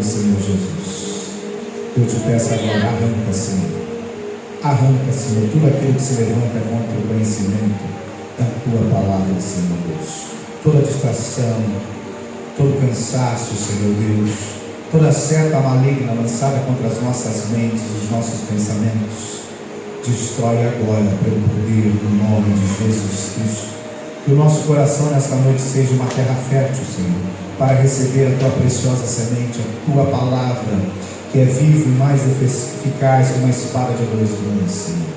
do Senhor Jesus. Eu te peço agora, arranca, Senhor. Arranca, Senhor, tudo aquilo que se levanta contra o conhecimento da tua palavra, Senhor Deus. Toda distração, todo cansaço, Senhor Deus, toda seta maligna lançada contra as nossas mentes, os nossos pensamentos, destrói agora pelo poder do nome de Jesus Cristo. Que o nosso coração nesta noite seja uma terra fértil, Senhor, para receber a tua preciosa semente, a tua palavra, que é viva e mais eficaz que uma espada de dois gumes, Senhor.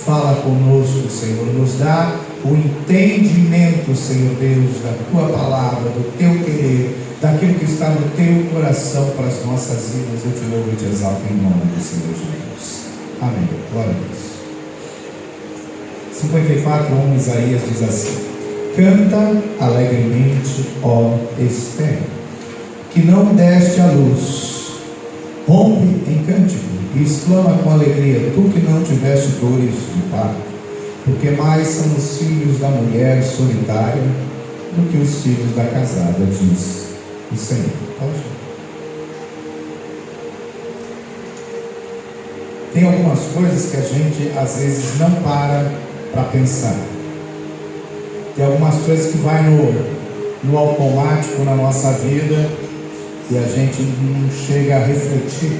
Fala conosco, Senhor, nos dá o entendimento, Senhor Deus, da tua palavra, do teu querer, daquilo que está no teu coração para as nossas vidas. Eu te louvo e te exalto em nome do Senhor Jesus. Amém. Glória a Deus. 54:1, Isaías diz assim: canta alegremente, ó Esther, que não deste à luz. Rompe em cântico e exclama com alegria, tu que não tiveste dores de parto, porque mais são os filhos da mulher solitária do que os filhos da casada, diz o Senhor. Tem algumas coisas que a gente às vezes não para pensar. Tem algumas coisas que vai no automático na nossa vida e a gente não chega a refletir.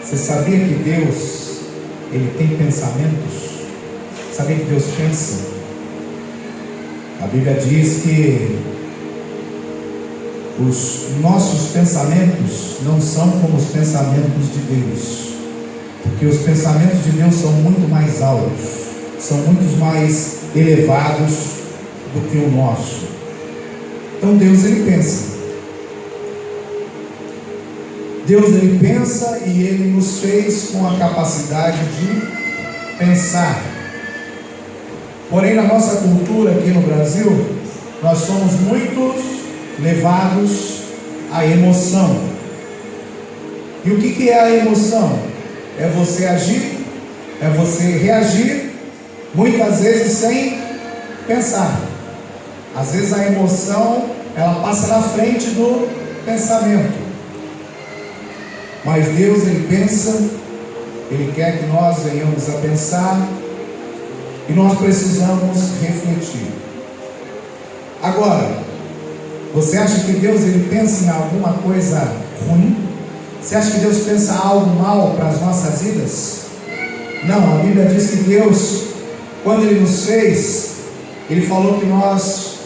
Você sabia que Deus, Ele tem pensamentos? Sabia que Deus pensa? A Bíblia diz que os nossos pensamentos não são como os pensamentos de Deus, porque os pensamentos de Deus são muito mais altos, são muito mais elevados do que o nosso. Então Deus, Ele pensa. Deus, Ele pensa e Ele nos fez com a capacidade de pensar. Porém, na nossa cultura aqui no Brasil, nós somos muito levados à emoção. E o que é a emoção? É você agir, é você reagir, muitas vezes sem pensar. Às vezes a emoção, ela passa na frente do pensamento. Mas Deus, Ele pensa, Ele quer que nós venhamos a pensar, e nós precisamos refletir. Agora, você acha que Deus, Ele pensa em alguma coisa ruim? Você acha que Deus pensa algo mal para as nossas vidas? Não, a Bíblia diz que Deus, quando Ele nos fez, Ele falou que nós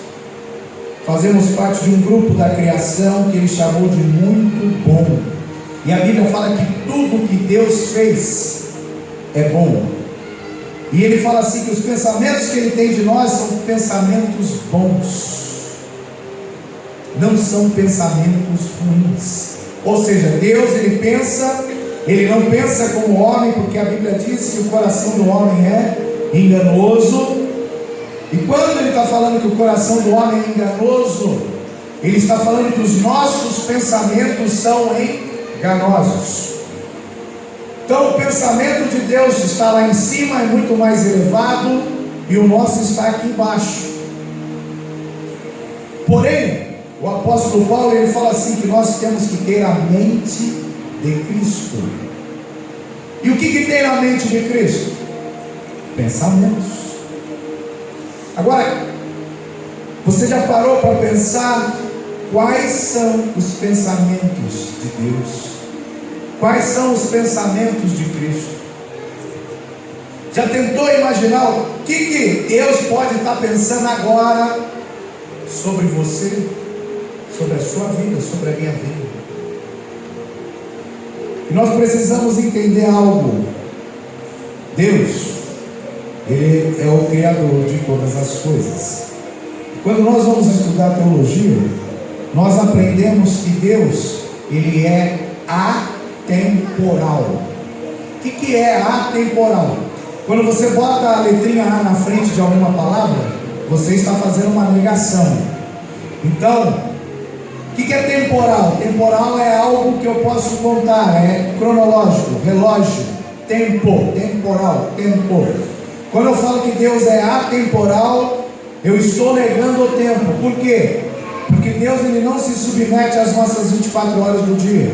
fazemos parte de um grupo da criação que Ele chamou de muito bom. E a Bíblia fala que tudo que Deus fez é bom. E Ele fala assim que os pensamentos que Ele tem de nós são pensamentos bons, não são pensamentos ruins. Ou seja, Deus, Ele pensa, Ele não pensa como o homem, porque a Bíblia diz que o coração do homem é enganoso. E quando Ele está falando que o coração do homem é enganoso, Ele está falando que os nossos pensamentos são enganosos. Então o pensamento de Deus está lá em cima, é muito mais elevado, e o nosso está aqui embaixo. Porém, o apóstolo Paulo, ele fala assim, que nós temos que ter a mente de Cristo. E o que tem na mente de Cristo? Pensamentos. Agora, você já parou para pensar quais são os pensamentos de Deus? Quais são os pensamentos de Cristo? Já tentou imaginar o que Deus pode estar pensando agora sobre você, sobre a sua vida, sobre a minha vida? E nós precisamos entender algo. Deus, Ele é o Criador de todas as coisas. Quando nós vamos estudar teologia, nós aprendemos que Deus, Ele é atemporal. O que é atemporal? Quando você bota a letrinha A na frente de alguma palavra, você está fazendo uma negação. Então, o que é temporal? Temporal é algo que eu posso contar, é cronológico, relógio, tempo, temporal, tempo. Quando eu falo que Deus é atemporal, eu estou negando o tempo. Por quê? Porque Porque Deus ele não se submete às nossas 24 horas do dia.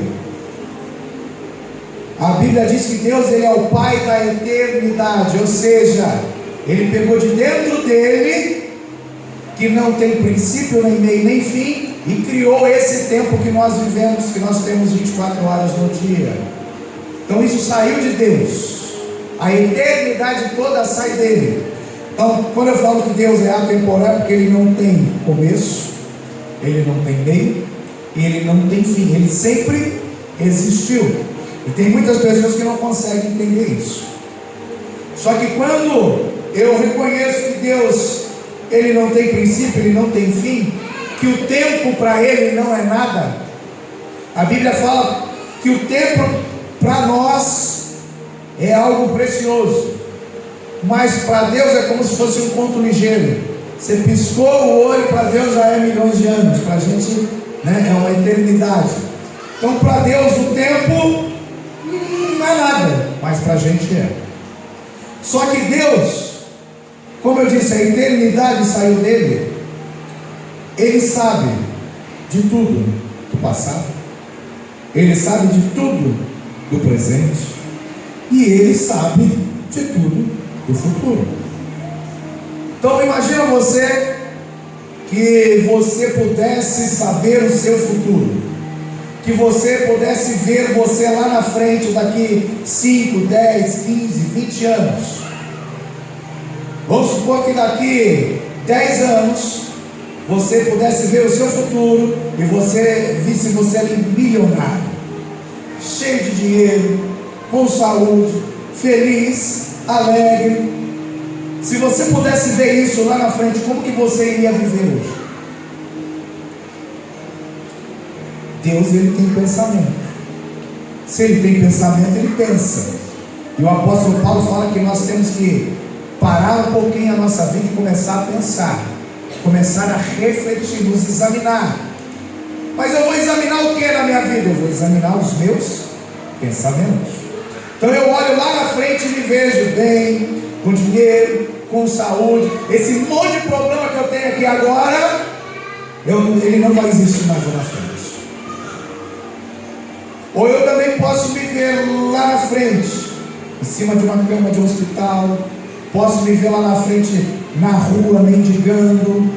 A Bíblia diz que Deus ele é o Pai da eternidade, ou seja, Ele pegou de dentro dele, que não tem princípio, nem meio, nem fim, e criou esse tempo que nós vivemos, que nós temos 24 horas no dia. Então isso saiu de Deus, a eternidade toda sai dele. Então quando eu falo que Deus é atemporal, porque Ele não tem começo, Ele não tem meio, e Ele não tem fim, Ele sempre existiu. E tem muitas pessoas que não conseguem entender isso. Só que quando eu reconheço que Deus Ele não tem princípio, Ele não tem fim, que o tempo para Ele não é nada. A Bíblia fala que o tempo para nós é algo precioso, mas para Deus é como se fosse um conto ligeiro. Você piscou o olho, para Deus já é milhões de anos, para a gente, né, é uma eternidade. Então para Deus o tempo não é nada, mas para a gente é. Só que Deus, como eu disse, a eternidade saiu dele. Ele sabe de tudo do passado, Ele sabe de tudo do presente, e Ele sabe de tudo do futuro. Então imagina você, que você pudesse saber o seu futuro, que você pudesse ver você lá na frente daqui 5, 10, 15, 20 anos. Vamos supor que daqui 10 anos você pudesse ver o seu futuro e você visse você ali milionário, cheio de dinheiro, com saúde, feliz, alegre. Se você pudesse ver isso lá na frente, como que você iria viver hoje? Deus ele tem pensamento. Se Ele tem pensamento, Ele pensa. E o apóstolo Paulo fala que nós temos que parar um pouquinho a nossa vida e começar a pensar, começar a refletir, nos examinar. Mas eu vou examinar o que na minha vida? Eu vou examinar os meus pensamentos. Então eu olho lá na frente e me vejo bem, com dinheiro, com saúde. Esse monte de problema que eu tenho aqui agora, ele não vai existir mais lá na frente. Ou eu também posso me ver lá na frente, em cima de uma cama de um hospital. Posso me ver lá na frente, na rua, mendigando.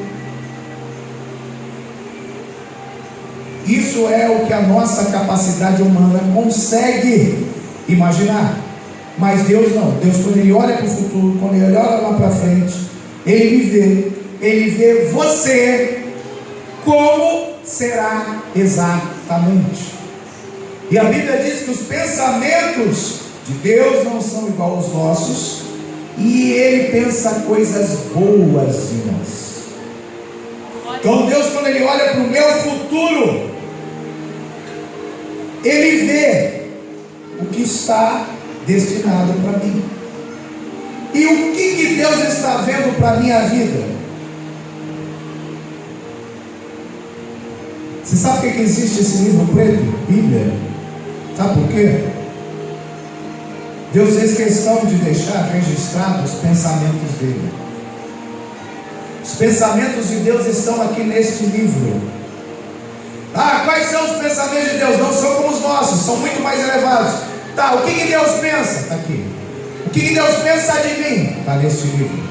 Isso é o que a nossa capacidade humana consegue imaginar. Mas Deus não. Deus, quando Ele olha para o futuro, quando Ele olha lá para frente, Ele vê você como será exatamente. E a Bíblia diz que os pensamentos de Deus não são igual aos nossos, e Ele pensa coisas boas de nós. Então Deus, quando Ele olha para o meu futuro, Ele vê o que está destinado para mim. E o que Deus está vendo para a minha vida? Você sabe por que existe esse livro preto? Bíblia. Sabe por quê? Deus fez questão de deixar registrados os pensamentos dele. Os pensamentos de Deus estão aqui neste livro. Quais são os pensamentos de Deus? Não são como os nossos, são muito mais elevados. O que Deus pensa? Está aqui. O que Deus pensa de mim? Está neste livro.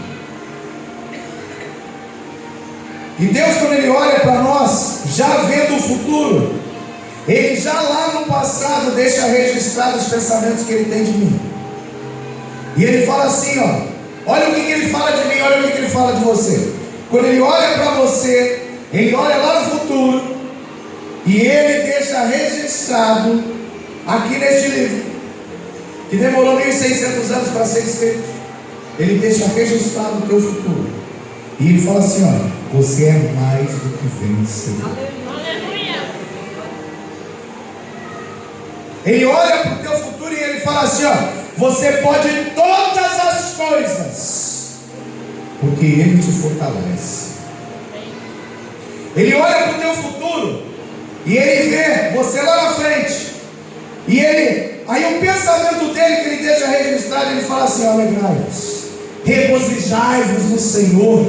E Deus, quando Ele olha para nós, já vendo o futuro, Ele já lá no passado deixa registrado os pensamentos que Ele tem de mim. E Ele fala assim, olha o que Ele fala de mim, olha o que Ele fala de você. Quando Ele olha para você, Ele olha lá no futuro, e Ele deixa registrado aqui neste livro, que demorou 1600 anos para ser escrito. Ele deixa registrado o teu futuro. E Ele fala assim, você é mais do que vencedor. Ele olha para o teu futuro e Ele fala assim, você pode todas as coisas, porque Ele te fortalece. Ele olha para o teu futuro e Ele vê você lá na frente. E aí o pensamento dele que Ele deixa registrado, Ele fala assim, alegrai-vos, regozijai-vos no Senhor,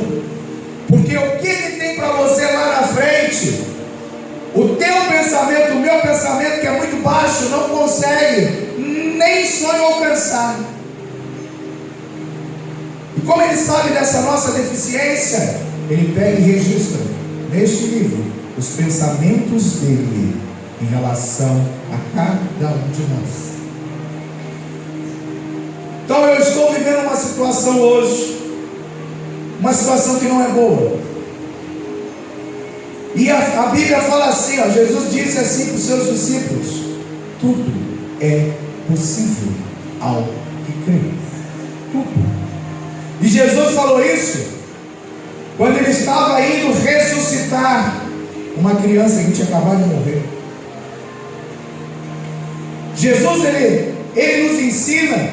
porque o que Ele tem para para você lá na frente. O teu pensamento, o meu pensamento, que é muito baixo, não consegue nem sonho alcançar. E como ele sabe dessa nossa deficiência, ele pega e registra neste livro os pensamentos dele em relação a cada um de nós. Então eu estou vivendo uma situação hoje, uma situação que não é boa. E a Bíblia fala assim, ó, Jesus disse assim para os seus discípulos: tudo é possível ao que crê. Tudo. E Jesus falou isso quando ele estava indo ressuscitar uma criança que tinha acabado de morrer. Jesus, ele nos ensina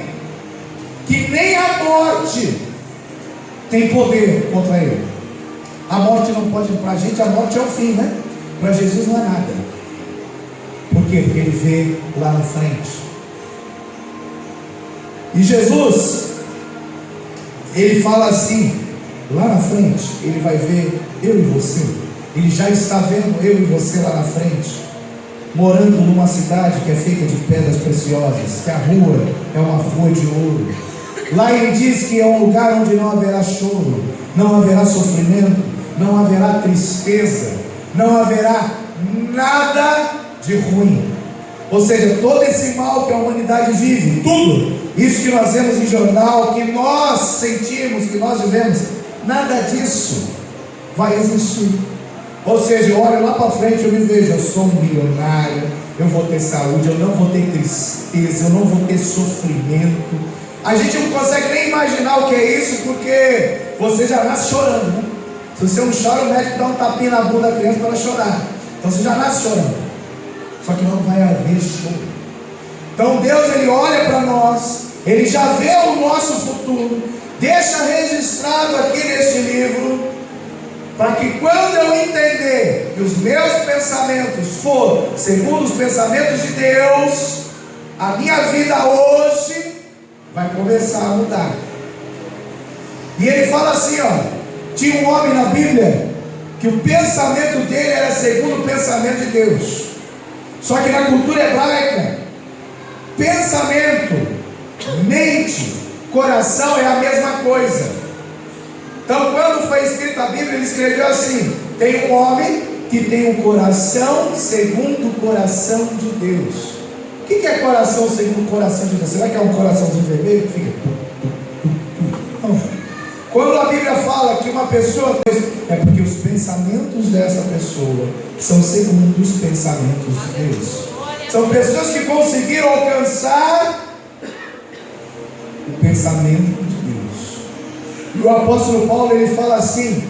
que nem a morte tem poder contra ele. A morte não pode, para a gente a morte é o fim, né? Para Jesus não é nada. Por quê? Porque ele vê lá na frente. E Jesus, ele fala assim, lá na frente, ele vai ver eu e você. Ele já está vendo eu e você lá na frente, morando numa cidade que é feita de pedras preciosas, que a rua é uma rua de ouro. Lá ele diz que é um lugar onde não haverá choro, não haverá sofrimento, não haverá tristeza, não haverá nada de ruim. Ou seja, todo esse mal que a humanidade vive, tudo isso que nós vemos em jornal, que nós sentimos, que nós vivemos, nada disso vai existir. Ou seja, eu olho lá para frente, eu me vejo, eu sou um milionário, eu vou ter saúde, eu não vou ter tristeza, eu não vou ter sofrimento. A gente não consegue nem imaginar o que é isso, porque você já nasce chorando, né? Se você não chora, o médico dá um tapinha na bunda da criança para ela chorar. Então você já nasce chorando. Só que não vai haver choro. Então Deus, ele olha para nós, ele já vê o nosso futuro, deixa registrado aqui neste livro, para que quando eu entender que os meus pensamentos for segundo os pensamentos de Deus, a minha vida hoje vai começar a mudar. E ele fala assim, ó, tinha um homem na Bíblia que o pensamento dele era segundo o pensamento de Deus. Só que na cultura hebraica, pensamento, mente, coração é a mesma coisa. Então quando foi escrita a Bíblia, ele escreveu assim: tem um homem que tem um coração segundo o coração de Deus. O que é coração segundo o coração de Deus? Será que é um coraçãozinho vermelho que fica? Não. Quando a Bíblia fala que uma pessoa, é porque os pensamentos dessa pessoa são segundo os pensamentos de Deus. São pessoas que conseguiram alcançar o pensamento de Deus. E o apóstolo Paulo, ele fala assim: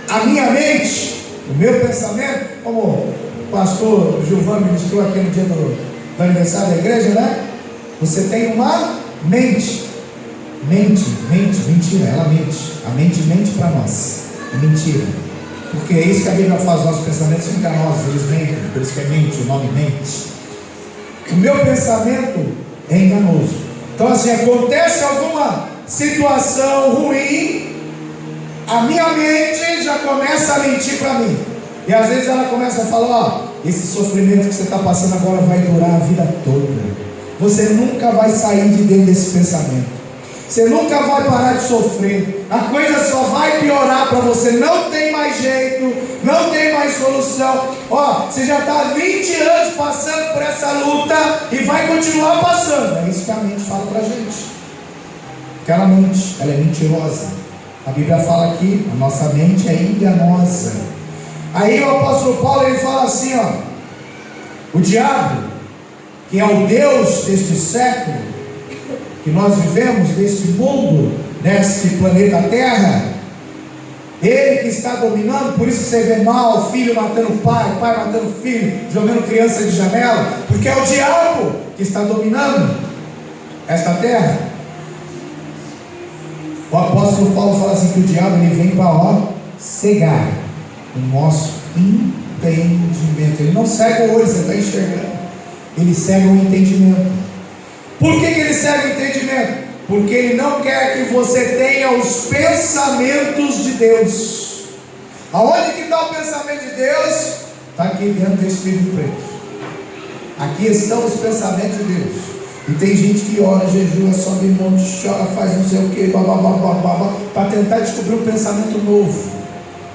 a minha mente, o meu pensamento, como o pastor Giovanni ministrou aqui no dia do aniversário da igreja, né? Você tem uma mente. Mentira, ela mente. A mente mente para nós. É mentira. Porque é isso que a Bíblia faz, os nossos pensamentos são enganosos, eles mentem, por isso que é mente, o nome mente. O meu pensamento é enganoso. Então assim, acontece alguma situação ruim, a minha mente já começa a mentir para mim. E às vezes ela começa a falar: ó, esse sofrimento que você está passando agora vai durar a vida toda. Você nunca vai sair de dentro desse pensamento. Você nunca vai parar de sofrer. A coisa só vai piorar para você. Não tem mais jeito, não tem mais solução. Ó, você já está há 20 anos passando por essa luta e vai continuar passando. É isso que a mente fala para a gente. Aquela mente, ela é mentirosa. A Bíblia fala aqui, a nossa mente é enganosa. Aí o apóstolo Paulo, ele fala assim, ó: o diabo, que é o Deus deste século que nós vivemos, deste mundo, deste planeta Terra, ele que está dominando. Por isso você vê mal, filho matando pai, pai matando filho, jogando criança de janela, porque é o diabo que está dominando esta terra. O apóstolo Paulo fala assim, que o diabo ele vem para cegar o nosso entendimento. Ele não cega o olho, você está enxergando, ele cega o entendimento. Por que ele cega o entendimento? Porque ele não quer que você tenha os pensamentos de Deus. Aonde que está o pensamento de Deus? Está aqui dentro desse livro preto. Aqui estão os pensamentos de Deus. E tem gente que ora, jejua, sobe monte, chora, faz não sei o que, para tentar descobrir um pensamento novo.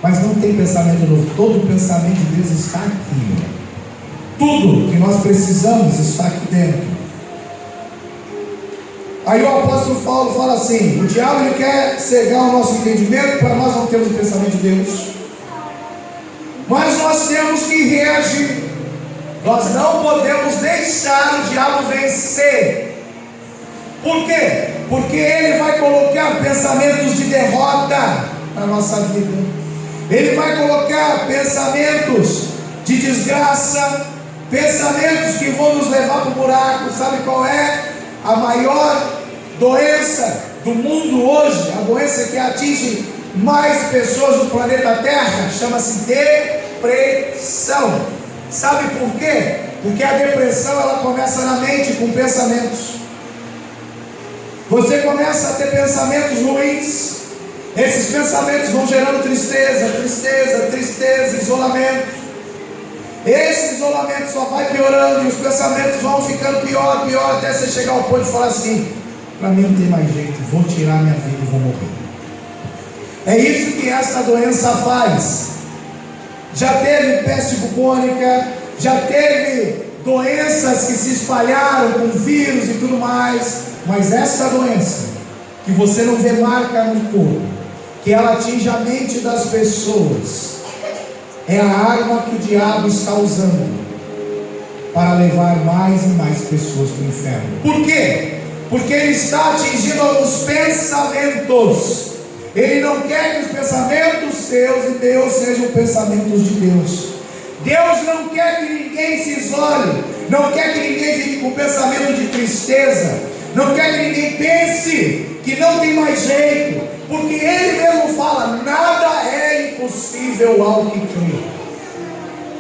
Mas não tem pensamento novo. Todo o pensamento de Deus está aqui. Tudo que nós precisamos está aqui dentro. Aí o apóstolo Paulo fala assim: o diabo ele quer cegar o nosso entendimento para nós não termos o pensamento de Deus. Mas nós temos que reagir. Nós não podemos deixar o diabo vencer. Por quê? Porque ele vai colocar pensamentos de derrota na nossa vida. Ele vai colocar pensamentos de desgraça, pensamentos que vão nos levar para o buraco. Sabe qual é a maior doença do mundo hoje? A doença que atinge mais pessoas no planeta Terra chama-se depressão. Sabe por quê? Porque a depressão ela começa na mente com pensamentos. Você começa a ter pensamentos ruins. Esses pensamentos vão gerando tristeza, isolamento. Esse isolamento só vai piorando e os pensamentos vão ficando pior, até você chegar ao ponto de falar assim: para mim não tem mais jeito, vou tirar minha vida e vou morrer. É isso que essa doença faz. Já teve peste bubônica, já teve doenças que se espalharam com vírus e tudo mais, mas essa doença, que você não vê marca no corpo, que ela atinge a mente das pessoas, é a arma que o diabo está usando para levar mais e mais pessoas para o inferno. Por quê? Porque ele está atingindo os pensamentos. Ele não quer que os pensamentos seus e meus sejam pensamentos de Deus. Deus não quer que ninguém se isole, não quer que ninguém fique com pensamento de tristeza, não quer que ninguém pense que não tem mais jeito, porque Ele mesmo fala: nada é impossível ao que crê.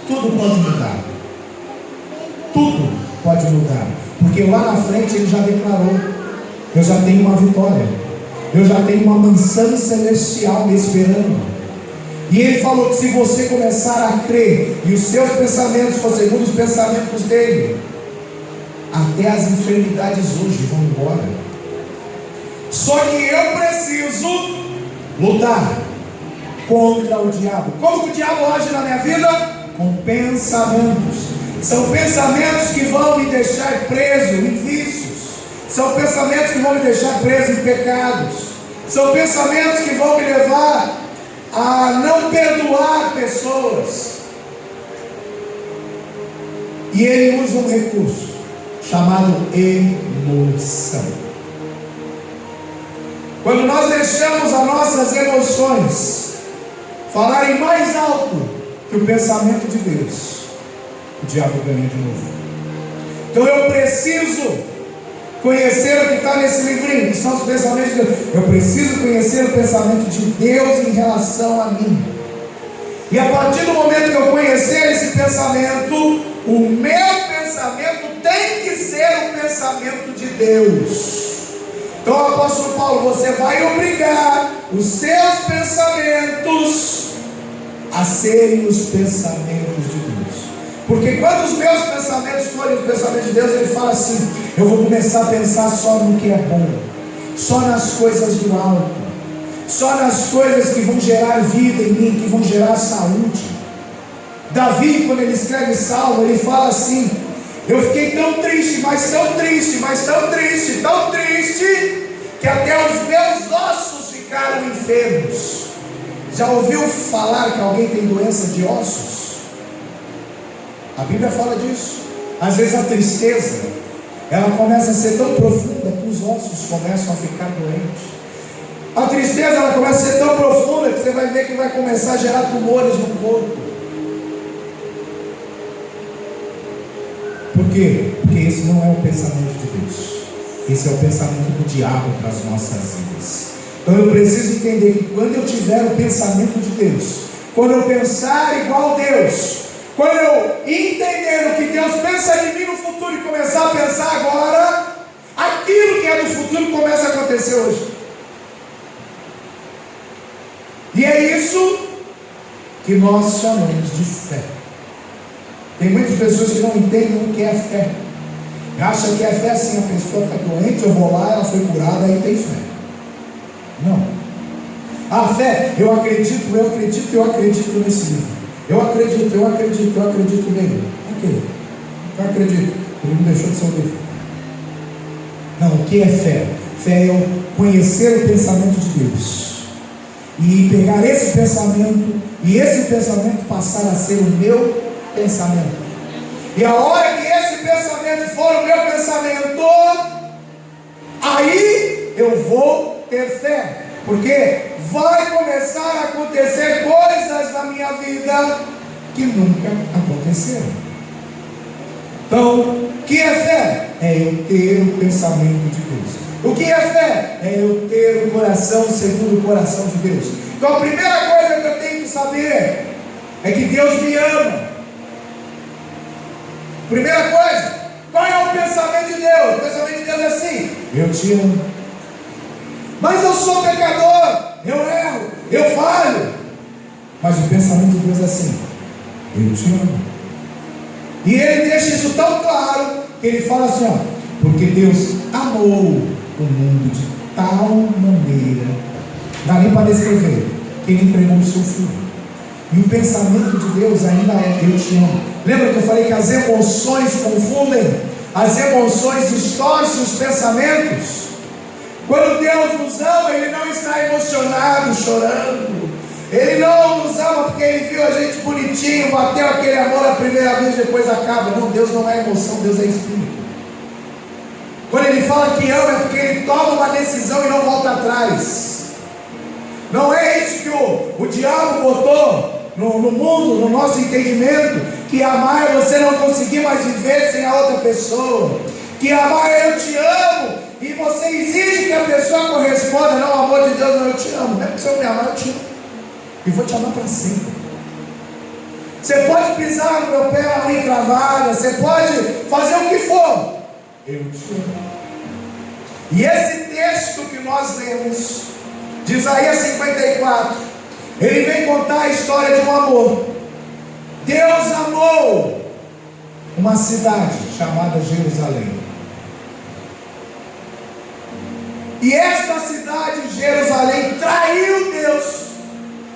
Tudo pode mudar, tudo pode mudar, porque lá na frente Ele já declarou: eu já tenho uma vitória. Eu já tenho uma mansão celestial me esperando. E Ele falou que se você começar a crer e os seus pensamentos for segundo os pensamentos dele, até as enfermidades hoje vão embora. Só que eu preciso lutar contra o diabo. Como que o diabo age na minha vida? Com pensamentos. São pensamentos que vão me deixar preso em vícios. São pensamentos que vão me deixar preso em pecados. São pensamentos que vão me levar a não perdoar pessoas. E ele usa um recurso chamado emoção. Quando nós deixamos as nossas emoções falarem mais alto que o pensamento de Deus, o diabo ganha de novo. Então eu preciso conhecer o que está nesse livrinho, que são os pensamentos de Deus. Eu preciso conhecer o pensamento de Deus em relação a mim. E a partir do momento que eu conhecer esse pensamento, o meu pensamento tem que ser o pensamento de Deus. Então, apóstolo Paulo, você vai obrigar os seus pensamentos a serem os pensamentos de Deus. Porque quando os meus pensamentos forem os pensamentos de Deus, ele fala assim: eu vou começar a pensar só no que é bom, só nas coisas do alto, só nas coisas que vão gerar vida em mim, que vão gerar saúde. Davi, quando ele escreve Salmo, ele fala assim: eu fiquei tão triste, mas tão triste, tão triste, que até os meus ossos ficaram enfermos. Já ouviu falar que alguém tem doença de ossos? A Bíblia fala disso. Às vezes a tristeza, ela começa a ser tão profunda que os ossos começam a ficar doentes. A tristeza, ela começa a ser tão profunda que você vai ver que vai começar a gerar tumores no corpo. Por quê? Porque esse não é o pensamento de Deus. Esse é o pensamento do diabo para as nossas vidas. Então eu preciso entender que quando eu tiver o pensamento de Deus, quando eu pensar igual a Deus, quando eu entender o que Deus pensa de mim no futuro e começar a pensar agora, aquilo que é do futuro começa a acontecer hoje. E é isso que nós chamamos de fé. Tem muitas pessoas que não entendem o que é fé. Acha que é fé assim, a pessoa está doente, eu vou lá, ela foi curada, aí tem fé. Não. A fé, eu acredito nesse livro. Eu acredito nele. Ok. Eu acredito. Ele não deixou de ser um livro. Não, o que é fé? Fé é eu conhecer o pensamento de Deus. E pegar esse pensamento, e esse pensamento passar a ser o meu pensamento. E a hora que esse pensamento for o meu pensamento, aí eu vou ter fé. Porque vai começar a acontecer coisas na minha vida que nunca aconteceram. Então, o que é fé? É eu ter o pensamento de Deus. O que é fé? É eu ter o coração segundo o coração de Deus. Então a primeira coisa que eu tenho que saber é que Deus me ama. Primeira coisa, qual é o pensamento de Deus? O pensamento de Deus é assim: eu te amo. Mas eu sou pecador, eu erro, eu falho. Mas o pensamento de Deus é assim: eu te amo. E ele deixa isso tão claro que ele fala assim, ó: porque Deus amou o mundo de tal maneira, não dá nem para descrever, que ele entregou o seu filho. E o pensamento de Deus ainda é: eu te amo. Lembra que eu falei que as emoções confundem? As emoções distorcem os pensamentos. Quando Deus nos ama, Ele não está emocionado, chorando. Ele não nos ama porque Ele viu a gente bonitinho, bateu aquele amor a primeira vez, depois acaba. Não, Deus não é emoção, Deus é espírito. Quando Ele fala que ama, é porque Ele toma uma decisão e não volta atrás. Não é isso que o diabo botou no mundo, no nosso entendimento, que amar é você não conseguir mais viver sem a outra pessoa, que amar é eu te amo, e você exige que a pessoa corresponda. Não, amor de Deus, não, eu te amo. Não é porque você me amar, eu te amo, e vou te amar para sempre. Você pode pisar no meu pé, a unha cravada, você pode fazer o que for, eu te amo. E esse texto que nós lemos de Isaías 54, ele vem contar a história de um amor. Deus amou uma cidade chamada Jerusalém. E esta cidade, Jerusalém, traiu Deus,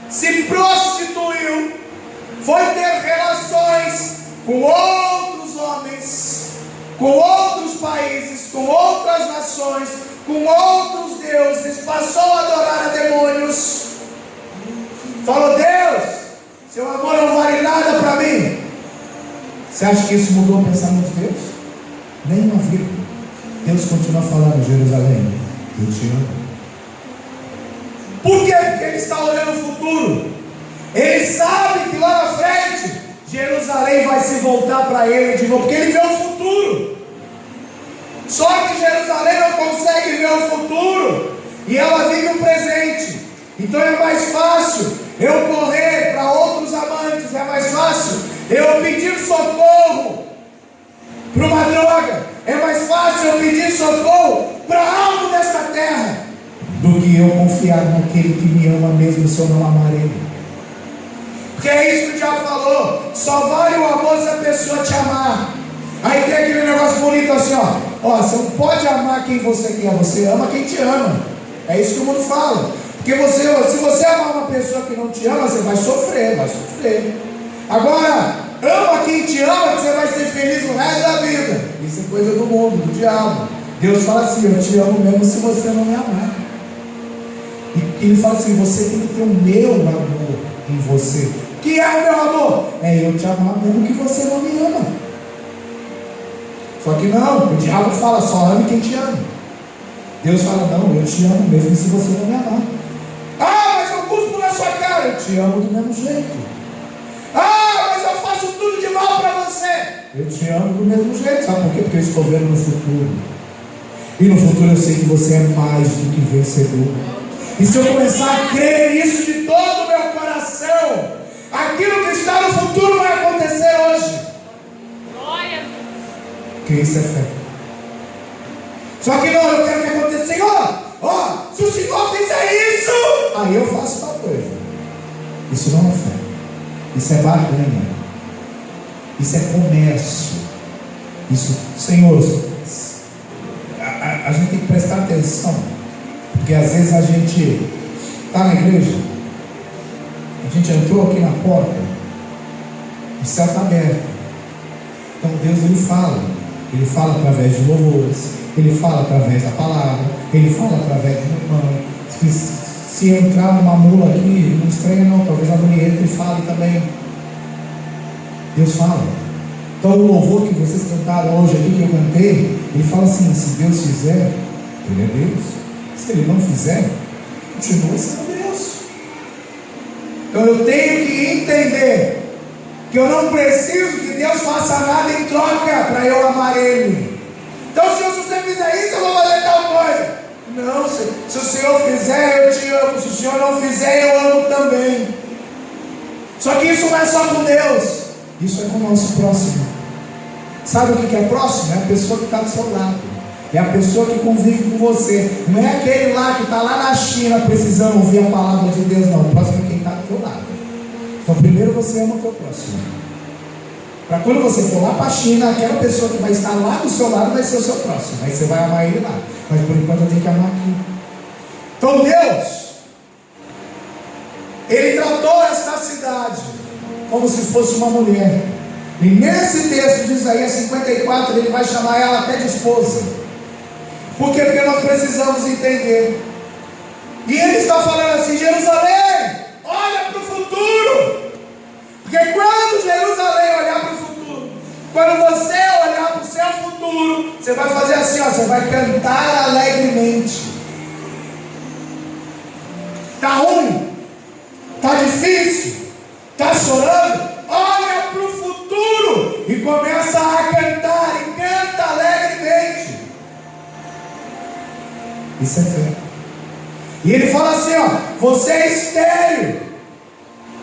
se prostituiu, foi ter relações com outros homens, com outros países, com outras nações, com outros deuses, passou a adorar a demônios. Falou: Deus, seu amor não vale nada para mim. Você acha que isso mudou o pensamento de Deus? Nem uma vírgula. Deus continua falando: Jerusalém, eu te amo. Por quê? Porque Ele está olhando o futuro. Ele sabe que lá na frente Jerusalém vai se voltar para Ele de novo, porque Ele vê o futuro. Só que Jerusalém não consegue ver o futuro, e ela vive o presente. Então é mais fácil eu correr para outros amantes, é mais fácil eu pedir socorro para uma droga, é mais fácil eu pedir socorro para algo desta terra, do que eu confiar naquele que me ama mesmo se eu não amar Ele. Porque é isso que o diabo falou: só vale o amor se a pessoa te amar. Aí tem aquele negócio bonito assim, ó, você não pode amar quem você quer, você ama quem te ama. É isso que o mundo fala. Porque se você amar uma pessoa que não te ama, você vai sofrer, Agora, ama quem te ama, que você vai ser feliz no resto da vida. Isso é coisa do mundo, do diabo. Deus fala assim: eu te amo mesmo se você não me amar. E Ele fala assim: você tem que ter o meu amor em você. Que é o meu amor? É eu te amar mesmo que você não me ama. Só que não, o diabo fala: só ame quem te ama. Deus fala: não, eu te amo mesmo se você não me amar. Ah, mas eu cuspo na sua cara. Eu te amo do mesmo jeito. Ah, mas eu faço tudo de mal para você. Eu te amo do mesmo jeito. Sabe por quê? Porque eu estou vendo no futuro. E no futuro eu sei que você é mais do que vencedor. E se eu começar a crer nisso de todo o meu coração, aquilo que está no futuro vai acontecer hoje. Glória. Porque isso é fé. Só que não, eu quero que aconteça: Senhor, se o Senhor fizer isso, aí eu faço tal coisa. Isso não é fé. Isso é barganha. Isso é comércio. Isso, Senhor, a gente tem que prestar atenção, porque às vezes a gente está na igreja, a gente entrou aqui na porta, o céu está aberto. Então Deus Ele fala através de louvores, Ele fala através da palavra, Ele fala através de um irmão. Se entrar numa mula aqui, não estranha não, talvez a mulher entre e fale também. Deus fala. Então o louvor que vocês cantaram hoje aqui, que eu cantei, ele fala assim: se Deus fizer, Ele é Deus. Se Ele não fizer, continua sendo Deus. Então eu tenho que entender que eu não preciso que Deus faça nada em troca para eu amar Ele. Então se você fizer isso, eu vou fazer tal coisa. Não, se o Senhor fizer, eu te amo. Se o Senhor não fizer, eu amo também. Só que isso não é só com Deus, isso é com o nosso próximo. Sabe o que é próximo? É a pessoa que está do seu lado, é a pessoa que convive com você. Não é aquele lá que está lá na China precisando ouvir a palavra de Deus, não. O próximo é quem está do seu lado. Então primeiro você ama o teu próximo, para quando você for lá para a China, aquela pessoa que vai estar lá do seu lado vai ser o seu próximo. Aí você vai amar ele lá. Mas por enquanto eu tenho que amar aqui. Então Deus, Ele tratou esta cidade como se fosse uma mulher. E nesse texto de Isaías 54, Ele vai chamar ela até de esposa. Por quê? Porque nós precisamos entender. E Ele está falando assim: Jerusalém, olha para o futuro. Porque quando Jerusalém olhar para o futuro, quando você olhar para o seu futuro, você vai fazer assim, ó, você vai cantar alegremente. Está ruim? Está difícil? Está chorando? Olha para o futuro e começa a cantar, e canta alegremente. Isso é fé. E ele fala assim, ó: você é estéril,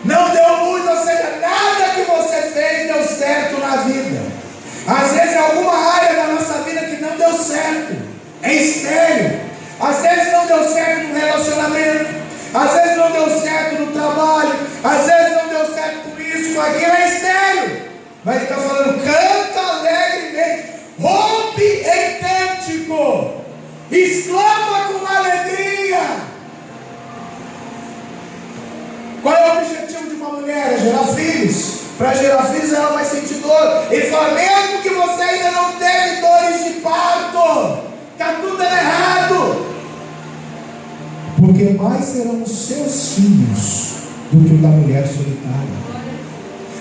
não deu muito, ou seja, nada que você fez deu certo na vida. Às vezes é alguma área da nossa vida que não deu certo, é estéril. Às vezes não deu certo no relacionamento, às vezes não deu certo no trabalho, às vezes não deu certo com isso, com aquilo, é estéril. Mas ele está falando: canta alegremente, rompe em cântico, exclama com alegria. Qual é o objetivo de uma mulher? É gerar filhos. Para gerar filhos ela vai sentir dor. Ele fala: mesmo que você ainda não teve dores de parto, está tudo errado, porque mais serão os seus filhos do que o da mulher solitária.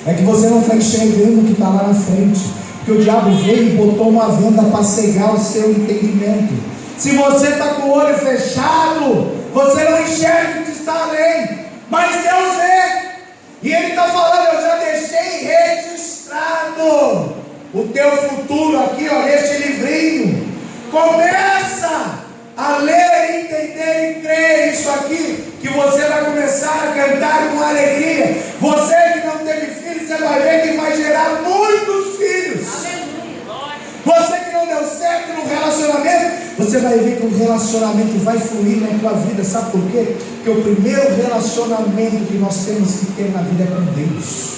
É que você não está enxergando o que está lá na frente, porque o diabo veio e botou uma venda para cegar o seu entendimento. Se você está com o olho fechado, você não enxerga o que está além, mas Deus vê. E Ele está falando: eu já deixei registrado o teu futuro aqui, ó, neste livrinho. Começa a ler, entender e crer isso aqui, que você vai começar a cantar com alegria. Você que não teve filhos, você vai ver que vai gerar muitos filhos. Você que não deu certo no relacionamento, você vai ver que o relacionamento vai fluir na tua vida. Sabe por quê? Porque o primeiro relacionamento que nós temos que ter na vida é com Deus.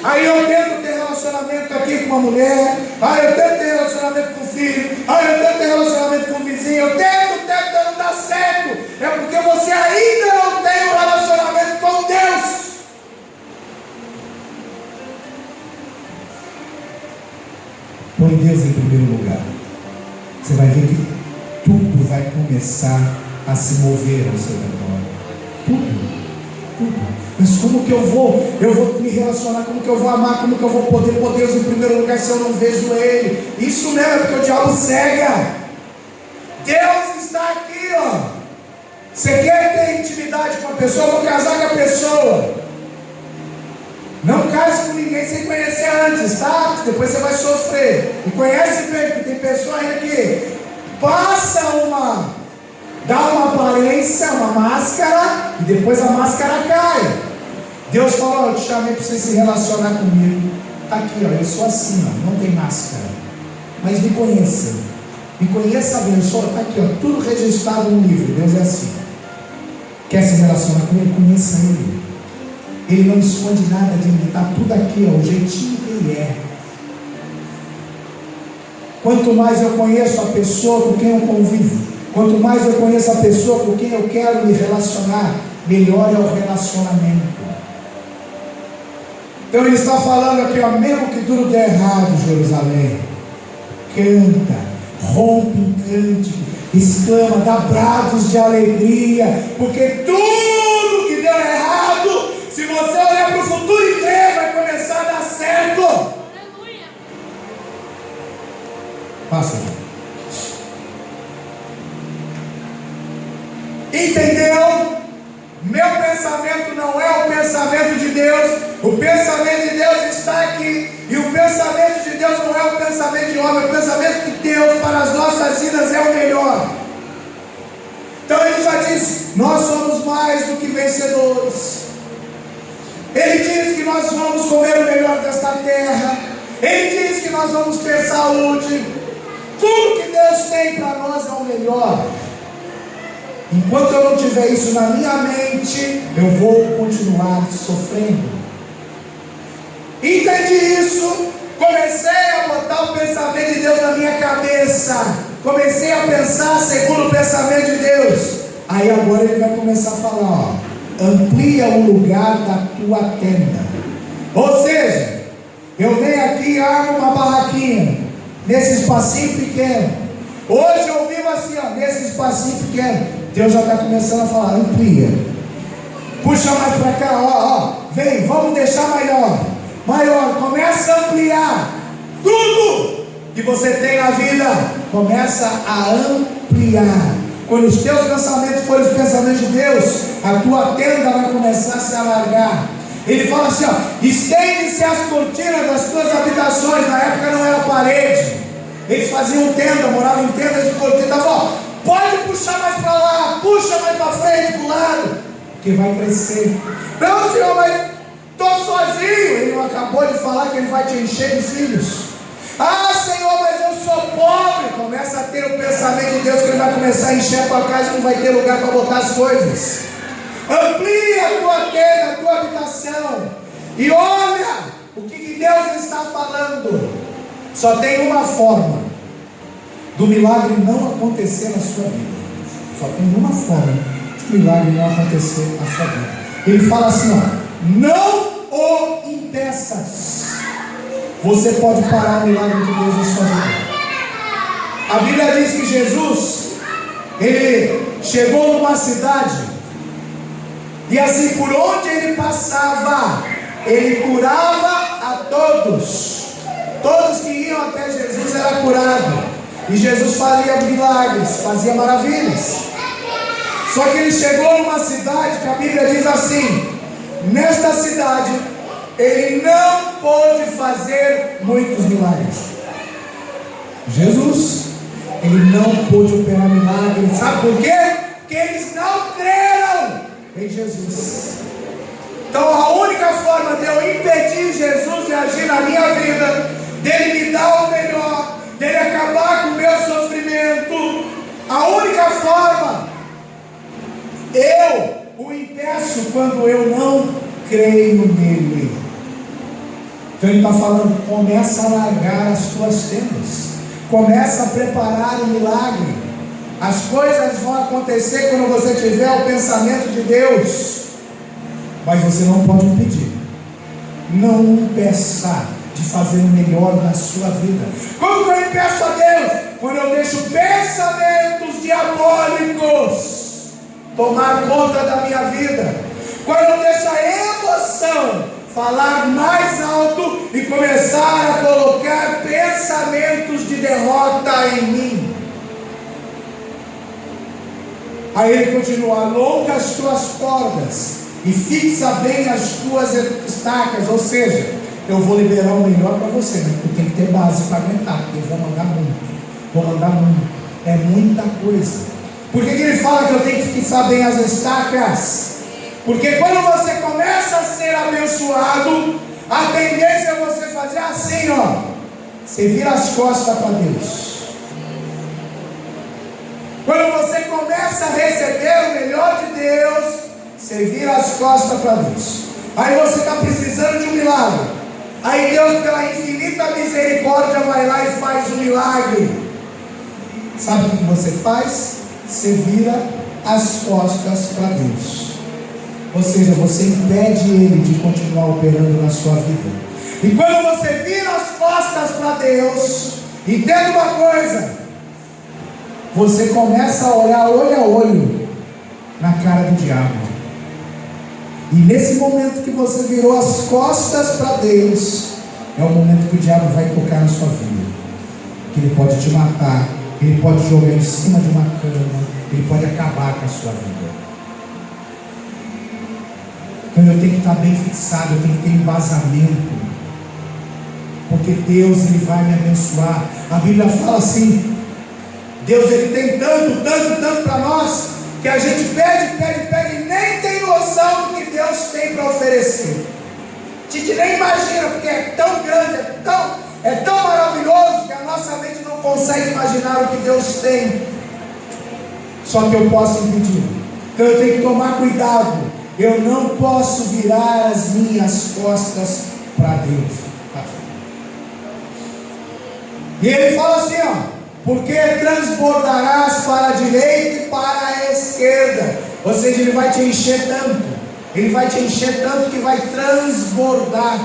Aí eu tento ter relacionamento aqui com uma mulher, aí eu tento ter relacionamento com o filho, aí eu tento ter relacionamento com o vizinho, eu tento, não dá certo. É porque você ainda não tem um relacionamento com Deus. Põe Deus em primeiro lugar. Você vai ver que tudo vai começar a se mover ao seu redor. Tudo. Mas como que eu vou me relacionar? Como que eu vou amar? Como que eu vou poder pôr Deus em primeiro lugar se eu não vejo Ele? Isso mesmo, é porque o diabo cega. Deus está aqui, ó. Você quer ter intimidade com a pessoa? Eu vou casar com a pessoa. Não case com ninguém sem conhecer antes, tá? Depois você vai sofrer. E conhece bem, porque tem pessoa ainda que dá uma aparência, uma máscara, e depois a máscara cai. Deus falou: eu te chamei para você se relacionar comigo. Está aqui, ó, eu sou assim, ó, não tem máscara. Mas me conheça bem, está aqui, ó, tudo registrado no livro. Deus é assim. Quer se relacionar com Ele? Conheça Ele. Ele não esconde nada de mim, está tudo aqui, ó, o jeitinho que Ele é. Quanto mais eu conheço a pessoa com quem eu convivo, quanto mais eu conheço a pessoa com quem eu quero me relacionar, melhor é o relacionamento. Então ele está falando aqui, ó, mesmo que tudo dê errado, Jerusalém, canta, rompe em cântico, exclama, dá brados de alegria, porque tudo que deu errado, se você olhar para o futuro e crer, vai começar a dar certo. Aleluia. Passa. Entendeu? Meu pensamento não é o pensamento de Deus. O pensamento de Deus está aqui. E o pensamento de Deus não é o pensamento de homem. O pensamento de Deus para as nossas vidas é o melhor. Então ele já disse: nós somos mais do que vencedores. Ele diz que nós vamos comer o melhor desta terra. Ele diz que nós vamos ter saúde. Tudo que Deus tem para nós é o melhor. Enquanto eu não tiver isso na minha mente, eu vou continuar sofrendo. Entendi isso. Comecei a botar o pensamento de Deus na minha cabeça. Comecei a pensar segundo o pensamento de Deus. Aí agora ele vai começar a falar, ó, amplia o lugar da tua tenda. Ou seja, eu venho aqui e armo uma barraquinha nesse espacinho pequeno. Hoje eu vivo assim, ó, nesse espacinho pequeno. Deus já está começando a falar, amplia. Puxa mais para cá, ó, vem, vamos deixar maior. Começa a ampliar. Tudo que você tem na vida, começa a ampliar. Quando os teus pensamentos forem os pensamentos de Deus, a tua tenda vai começar a se alargar. Ele fala assim, ó, estende-se as cortinas das tuas habitações. Na época não era parede. Eles faziam tenda, moravam em tendas de cortina. Ó, pode puxar mais para lá, puxa mais para frente, para o lado, que vai crescer. Não, Senhor, mas estou sozinho. Ele não acabou de falar que Ele vai te encher de filhos. Ah, Senhor, mas eu sou pobre. Começa a ter o pensamento de Deus que Ele vai começar a encher a tua casa e não vai ter lugar para botar as coisas. Amplia a tua tenda, a tua habitação. E olha o que Deus está falando. Só tem uma forma do milagre não acontecer na sua vida. Só tem uma forma de o milagre não acontecer na sua vida. Ele fala assim, ó, não o impeças. Você pode parar o milagre de Deus na sua vida. A Bíblia diz que Jesus, ele chegou numa cidade, e assim por onde ele passava, ele curava a todos. Todos que iam até Jesus eram curados. E Jesus fazia milagres, fazia maravilhas. Só que ele chegou numa cidade que a Bíblia diz assim: nesta cidade ele não pôde fazer muitos milagres. Jesus, ele não pôde operar milagres. Sabe por quê? Porque eles não creram em Jesus. Então a única forma de eu impedir Jesus de agir na minha vida, dele me dar o melhor, dele acabar com o meu sofrimento, a única forma, eu o impeço quando eu não creio nele. Então ele está falando, começa a largar as tuas tendas, começa a preparar o milagre. As coisas vão acontecer quando você tiver o pensamento de Deus, mas você não pode impedir. Não impeça de fazer o melhor na sua vida. Como que eu impeço a Deus? Quando eu deixo pensamentos diabólicos tomar conta da minha vida. Quando eu deixo a emoção falar mais alto e começar a colocar pensamentos de derrota em mim. Aí ele continua: alonga as tuas cordas e fixa bem as tuas estacas. Ou seja, eu vou liberar o melhor para você, mas tu tem que ter base para aguentar, porque eu vou mandar muito, é muita coisa. Por que ele fala que eu tenho que fixar bem as estacas? Porque quando você começa a ser abençoado, a tendência é você fazer assim, ó, você vira as costas para Deus. Quando você começa a receber o melhor de Deus, você vira as costas para Deus. Aí você está precisando de um milagre. Aí Deus, pela infinita misericórdia, vai lá e faz um milagre. Sabe o que você faz? Você vira as costas para Deus. Ou seja, você impede Ele de continuar operando na sua vida. E quando você vira as costas para Deus, entenda uma coisa: você começa a olhar olho a olho na cara do diabo. E nesse momento que você virou as costas para Deus, é o momento que o diabo vai tocar na sua vida. Que ele pode te matar, ele pode jogar em cima de uma cama, ele pode acabar com a sua vida. Então eu tenho que estar bem fixado, eu tenho que ter embasamento, porque Deus, Ele vai me abençoar. A Bíblia fala assim: Deus, Ele tem tanto para nós, que a gente pede e nem tem noção do que Deus tem para oferecer. A gente nem imagina, porque é tão grande, é tão maravilhoso, que a nossa mente não consegue imaginar o que Deus tem. Só que eu posso impedir. Então eu tenho que tomar cuidado. Eu não posso virar as minhas costas para Deus. E ele fala assim, ó: porque transbordarás para a direita e para a esquerda. Ou seja, ele vai te encher tanto. Ele vai te encher tanto que vai transbordar.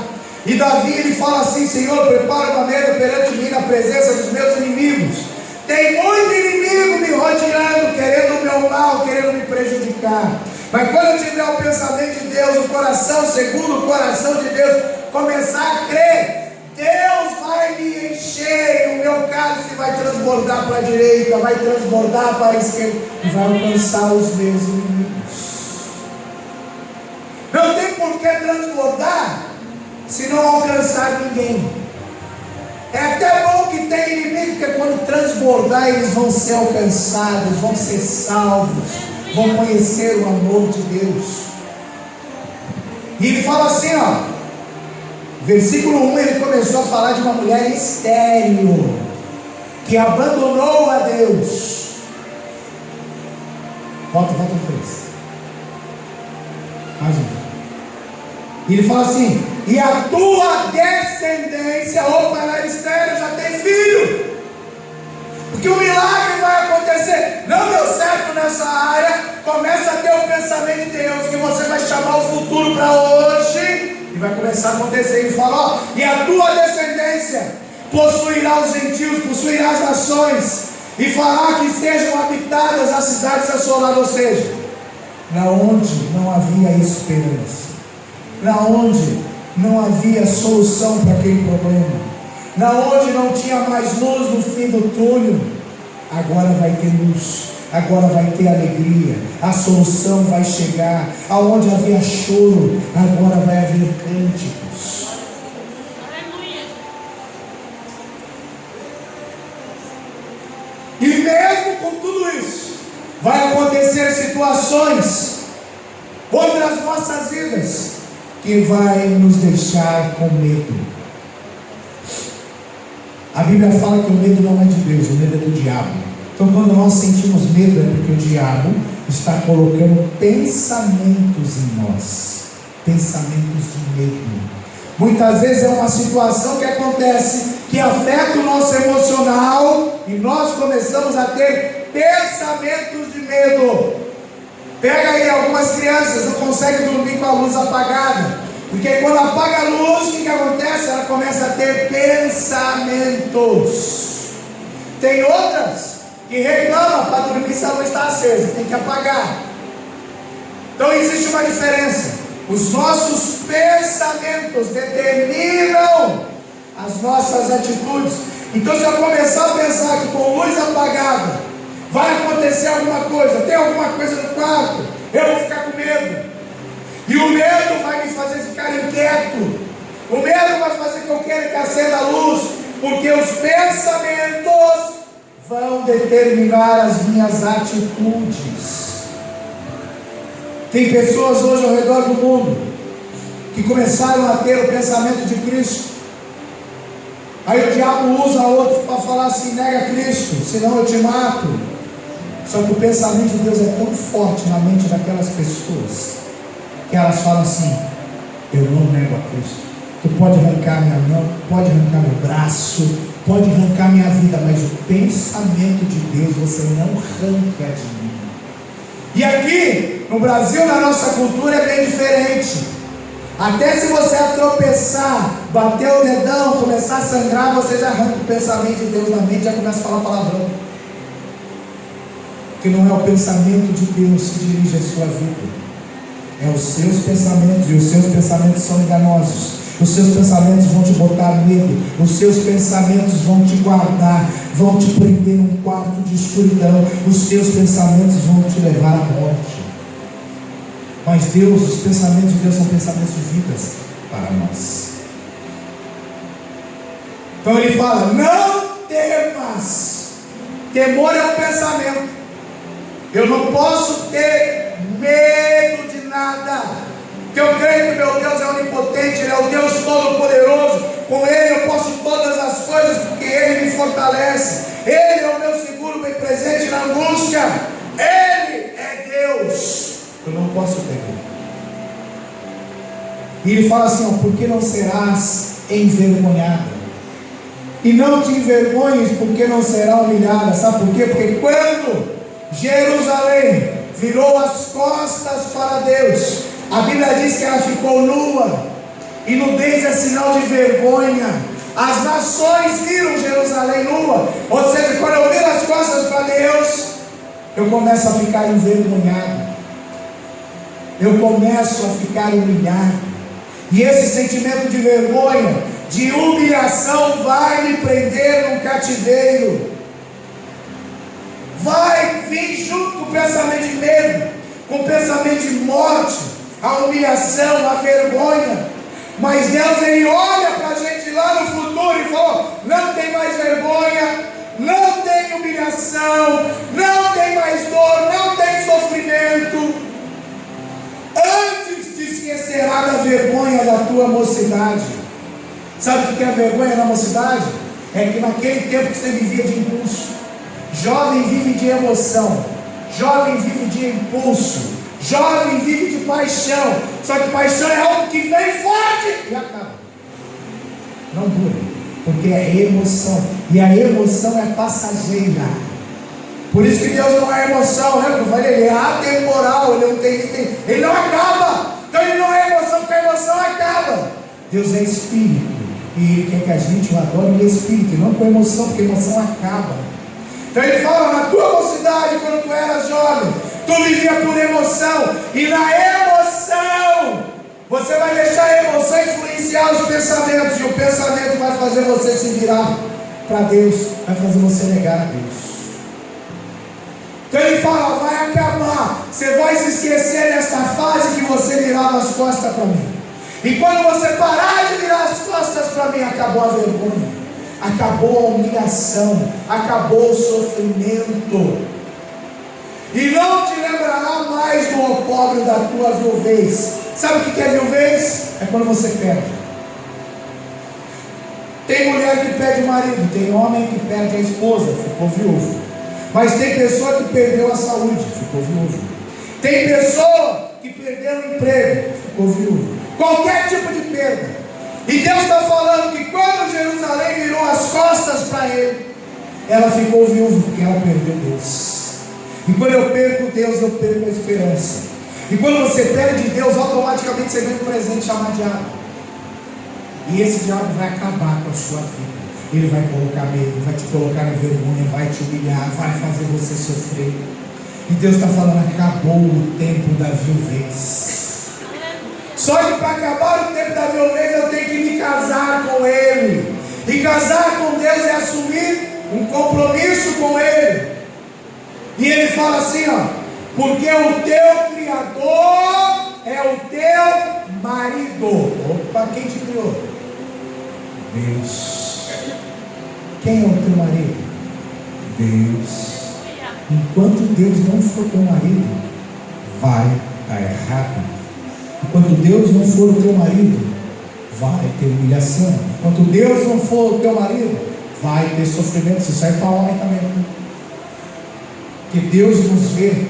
E Davi, ele fala assim: Senhor, prepara uma mesa perante mim na presença dos meus inimigos. Tem muito inimigo me rodeando, querendo o meu mal, querendo me prejudicar. Mas quando eu tiver o pensamento de Deus, o coração segundo o coração de Deus, começar a crer, Deus vai me encher, e o meu cálice vai transbordar para a direita, vai transbordar para a esquerda, e vai alcançar os meus inimigos. Não tem por que transbordar se não alcançar ninguém. É até bom que tem inimigo, porque quando transbordar eles vão ser alcançados, vão ser salvos, vão conhecer o amor de Deus. E ele fala assim, ó, versículo 1, ele começou a falar de uma mulher estéril, que abandonou a Deus. Volta 3. Mais um. E ele fala assim: e a tua descendência, opa, ela é estéril, já tem filho. Porque o milagre vai acontecer. Não deu certo nessa área, começa a ter o pensamento de Deus, que você vai chamar o futuro para hoje, e vai começar a acontecer. Ele fala, ó, e a tua descendência possuirá os gentios, possuirá as nações, e fará que sejam habitadas as cidades assoladas. Ou seja, na onde não havia esperança, na onde não havia solução para aquele problema, na onde não tinha mais luz no fim do túnel, agora vai ter luz, agora vai ter alegria, a solução vai chegar. Aonde havia choro, agora vai haver cânticos. E mesmo com tudo isso, vai acontecer situações contra as nossas vidas que vai nos deixar com medo. A Bíblia fala que o medo não é de Deus, o medo é do diabo. Então quando nós sentimos medo, é porque o diabo está colocando pensamentos em nós, pensamentos de medo. Muitas vezes é uma situação que acontece, que afeta o nosso emocional, e nós começamos a ter pensamentos de medo. Pega aí, algumas crianças não conseguem dormir com a luz apagada, porque quando apaga a luz, o que acontece? Ela começa a ter pensamentos. Tem outras que reclamam para dormir se a luz está acesa, tem que apagar. Então existe uma diferença. Os nossos pensamentos determinam as nossas atitudes. Então se eu começar a pensar que com luz apagada vai acontecer alguma coisa, tem alguma coisa no quarto, eu vou ficar com medo. E o medo vai me fazer ficar inquieto. O medo vai fazer que eu queira que acenda a luz, porque os pensamentos vão determinar as minhas atitudes. Tem pessoas hoje ao redor do mundo que começaram a ter o pensamento de Cristo. Aí o diabo usa outros para falar assim: nega Cristo, senão eu te mato. Só que o pensamento de Deus é tão forte na mente daquelas pessoas, que elas falam assim: eu não nego a Cristo. Tu pode arrancar minha mão, pode arrancar meu braço, pode arrancar minha vida, mas o pensamento de Deus você não arranca de mim. E aqui no Brasil, na nossa cultura, é bem diferente. Até se você tropeçar, bater o dedão, começar a sangrar, você já arranca o pensamento de Deus na mente e já começa a falar palavrão. Porque não é o pensamento de Deus que dirige a sua vida, é os seus pensamentos, e os seus pensamentos são enganosos. Os seus pensamentos vão te botar medo, os seus pensamentos vão te guardar, vão te prender num quarto de escuridão, os seus pensamentos vão te levar à morte. Mas Deus, os pensamentos de Deus são pensamentos de vidas para nós. Então ele fala: não temas. Temor é um pensamento. Eu não posso ter medo de nada, porque eu creio que meu Deus é onipotente, Ele é o Deus todo-poderoso. Com Ele eu posso todas as coisas, porque Ele me fortalece. Ele é o meu seguro bem presente na angústia. Ele é Deus. Eu não posso ter medo. E ele fala assim: ó, porque não serás envergonhada, e não te envergonhes, porque não será humilhada. Sabe por quê? Porque quando Jerusalém virou as costas para Deus, a Bíblia diz que ela ficou nua, e nudez é sinal de vergonha. As nações viram Jerusalém nua, ou seja, quando eu viro as costas para Deus, eu começo a ficar envergonhado, eu começo a ficar humilhado, e esse sentimento de vergonha, de humilhação, vai me prender num cativeiro, vai vir junto com o pensamento de medo, com o pensamento de morte, a humilhação, a vergonha. Mas Deus, Ele olha para a gente lá no futuro e fala: não tem mais vergonha, não tem humilhação, não tem mais dor, não tem sofrimento. Antes te esquecerá da vergonha da tua mocidade. Sabe o que é a vergonha da mocidade? É que naquele tempo que você vivia de impulso, jovem vive de emoção, jovem vive de impulso, jovem vive de paixão. Só que paixão é algo que vem forte e acaba, não dura, porque é emoção, e a emoção é passageira. Por isso que Deus não é emoção, né? Como eu falei, Ele é atemporal, Ele não acaba. Então Ele não é emoção, porque a emoção acaba. Deus é espírito, e Ele quer que a gente o adore em espírito, e não com emoção, porque a emoção acaba. Então Ele fala: na tua mocidade, quando tu eras jovem, tu vivia por emoção, e na emoção você vai deixar a emoção influenciar os pensamentos, e o pensamento vai fazer você se virar para Deus, vai fazer você negar a Deus. Então Ele fala: vai acabar, você vai se esquecer desta fase que você virava as costas para mim, e quando você parar de virar as costas para mim, acabou a vergonha, acabou a humilhação, acabou o sofrimento, e não te lembrará mais do opróbrio da tua viuvez. Sabe o que é viuvez? É quando você perde. Tem mulher que perde o marido, tem homem que perde a esposa, ficou viúvo. Mas tem pessoa que perdeu a saúde, ficou viúvo. Tem pessoa que perdeu o emprego, ficou viúvo. Qualquer tipo de perda. E Deus está falando que quando Jerusalém virou as costas para Ele, ela ficou viúva, porque ela perdeu Deus. E quando eu perco Deus, eu perco a esperança. E quando você perde Deus, automaticamente você vem um presente chamado diabo. E esse diabo vai acabar com a sua vida. Ele vai colocar medo, vai te colocar em vergonha, vai te humilhar, vai fazer você sofrer. E Deus está falando: acabou o tempo da viuvez. Só que para acabar o tempo da viuvez, eu tenho que me casar com Ele. E casar com Deus é assumir um compromisso com Ele. E Ele fala assim, ó: porque o teu Criador é o teu marido. Opa, quem te criou? Deus. Quem é o teu marido? Deus. Enquanto Deus não for teu marido, vai dar errado. Enquanto Deus não for o teu marido, vai ter humilhação. Enquanto Deus não for o teu marido, vai ter sofrimento. Isso serve para homem também. Que Deus nos vê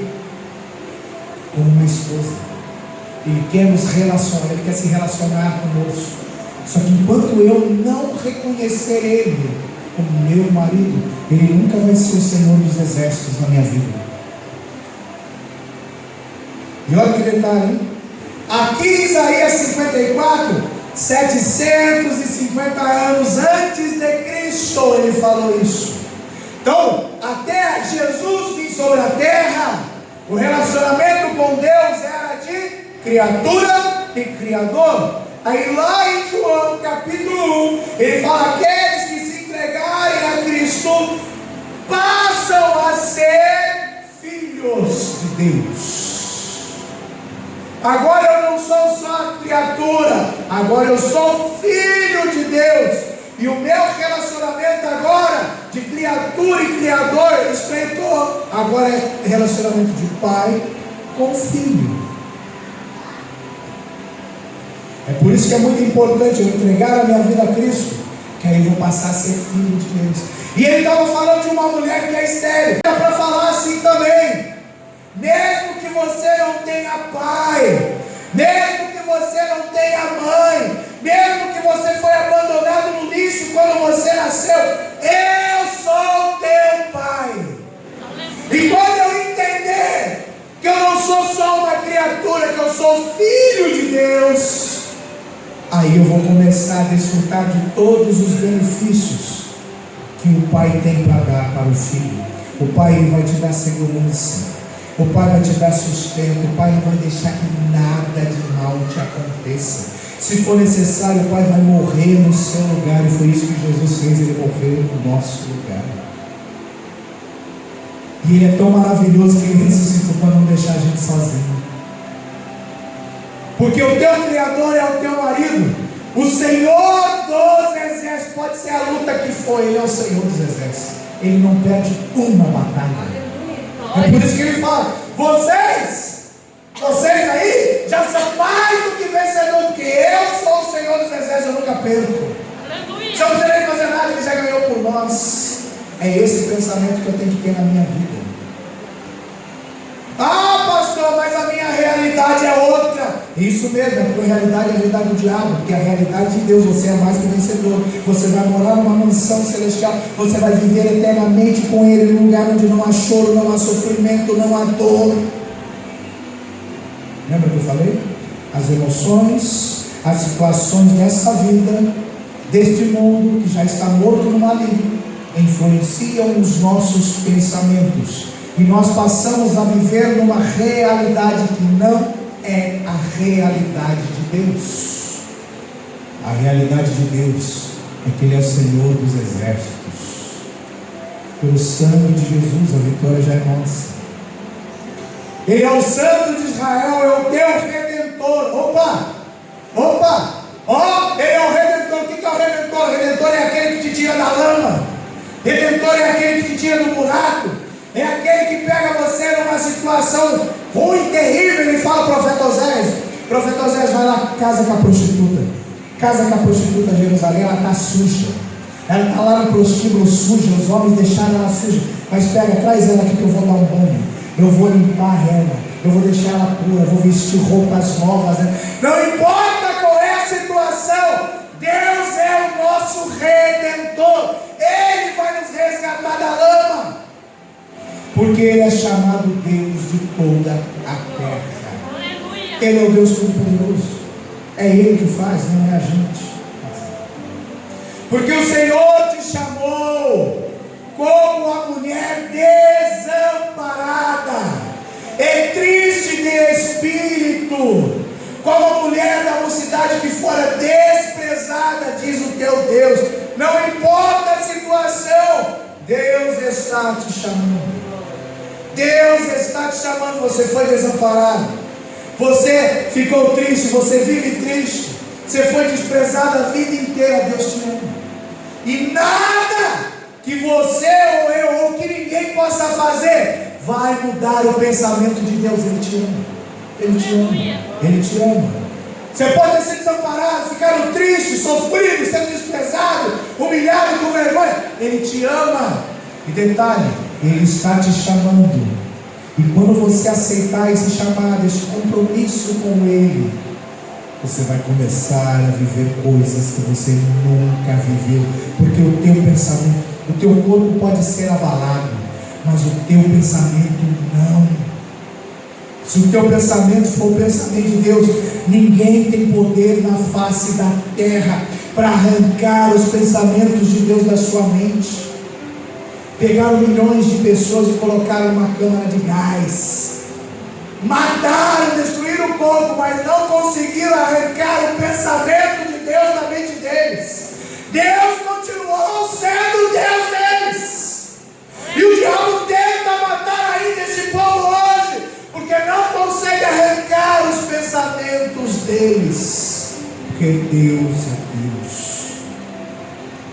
como uma esposa. Ele quer nos relacionar, Ele quer se relacionar conosco. Só que enquanto eu não reconhecer Ele como meu marido, Ele nunca vai ser o Senhor dos exércitos na minha vida. E olha que detalhe, hein? Aqui em Isaías 54, 750 anos antes de Cristo, Ele falou isso. Então, até Jesus vir sobre a terra, o relacionamento com Deus era de criatura e criador. Aí lá em João capítulo 1, ele fala: aqueles que se entregarem a Cristo passam a ser filhos de Deus. Agora eu não sou só criatura, agora eu sou filho de Deus. E o meu relacionamento agora, de criatura e criador, estreitou. Agora é relacionamento de pai com filho. É por isso que é muito importante eu entregar a minha vida a Cristo, que aí eu vou passar a ser filho de Deus. E ele estava falando de uma mulher que é estéril. Dá para falar assim também. Mesmo que você não tenha pai, mesmo que você não tenha mãe, mesmo que você foi abandonado no lixo quando você nasceu, eu sou teu pai. E quando eu entender que eu não sou só uma criatura, que eu sou filho de Deus, aí eu vou começar a desfrutar de todos os benefícios que o pai tem para dar para o filho. O pai vai te dar segurança, o pai vai te dar sustento, o pai não vai deixar que nada de mal te aconteça. Se for necessário, o pai vai morrer no seu lugar, e foi isso que Jesus fez, ele morreu no nosso lugar. E ele é tão maravilhoso que ele ressuscitou para não deixar a gente sozinho. Porque o teu Criador é o teu marido. O Senhor dos exércitos, pode ser a luta que for, Ele é o Senhor dos exércitos. Ele não perde uma batalha. É por isso que Ele fala: vocês aí já são mais do que vencedores, porque eu sou o Senhor dos exércitos, eu nunca perco. Se eu não precisei fazer nada, Ele já ganhou por nós. É esse pensamento que eu tenho que ter na minha vida. Ah, pastor, mas a minha realidade é outra. Isso mesmo, a tua realidade é a realidade do diabo, porque a realidade de Deus, você é mais que vencedor. Você vai morar numa mansão celestial, você vai viver eternamente com Ele, num lugar onde não há choro, não há sofrimento, não há dor. Lembra que eu falei? As emoções, as situações dessa vida, deste mundo que já está morto no maligno, influenciam os nossos pensamentos. E nós passamos a viver numa realidade que não é a realidade de Deus. A realidade de Deus é que Ele é o Senhor dos exércitos. Pelo sangue de Jesus, a vitória já é nossa. Ele é o Santo de Israel, é o teu Redentor. Ele é o Redentor. O que é o Redentor? O Redentor é aquele que te tira da lama. Redentor é aquele que te tira do buraco. É aquele que pega você numa situação ruim, terrível. Ele fala ao profeta Oséias: profeta Oséias, vai lá, casa com a prostituta. Casa com a prostituta de Jerusalém, ela está suja. Ela está lá no prostíbulo suja, os homens deixaram ela suja. Mas pega, traz ela aqui que eu vou dar um banho. Eu vou limpar ela, eu vou deixar ela pura, eu vou vestir roupas novas. Não importa qual é a situação, Deus é o nosso Redentor. Ele vai nos resgatar da lama, porque Ele é chamado Deus de toda a terra. Ele é o Deus Todo-Poderoso. É Ele que faz, não é a gente. Porque o Senhor te chamou como a mulher desamparada e triste de espírito, como a mulher da mocidade que fora desprezada, diz o teu Deus. Não importa a situação, Deus está te chamando. Deus está te chamando. Você foi desamparado, você ficou triste, você vive triste, você foi desprezado a vida inteira. Deus te ama. E nada que você ou eu ou que ninguém possa fazer vai mudar o pensamento de Deus. Ele te ama. Ele te ama. Ele te ama. Você pode ter sido desamparado, ficado triste, sofrido, sendo desprezado, humilhado, com vergonha. Ele te ama. E detalhe, Ele está te chamando. E quando você aceitar esse chamado, esse compromisso com Ele, você vai começar a viver coisas que você nunca viveu, porque o teu pensamento, o teu corpo pode ser abalado, mas o teu pensamento não. Se o teu pensamento for o pensamento de Deus, ninguém tem poder na face da terra para arrancar os pensamentos de Deus da sua mente. Pegaram milhões de pessoas e colocaram numa câmara de gás, mataram, destruíram o corpo, mas não conseguiram arrancar o pensamento de Deus da mente deles. Deus continuou sendo o Deus deles, e o diabo tenta matar ainda esse povo hoje, porque não consegue arrancar os pensamentos deles, porque Deus é Deus.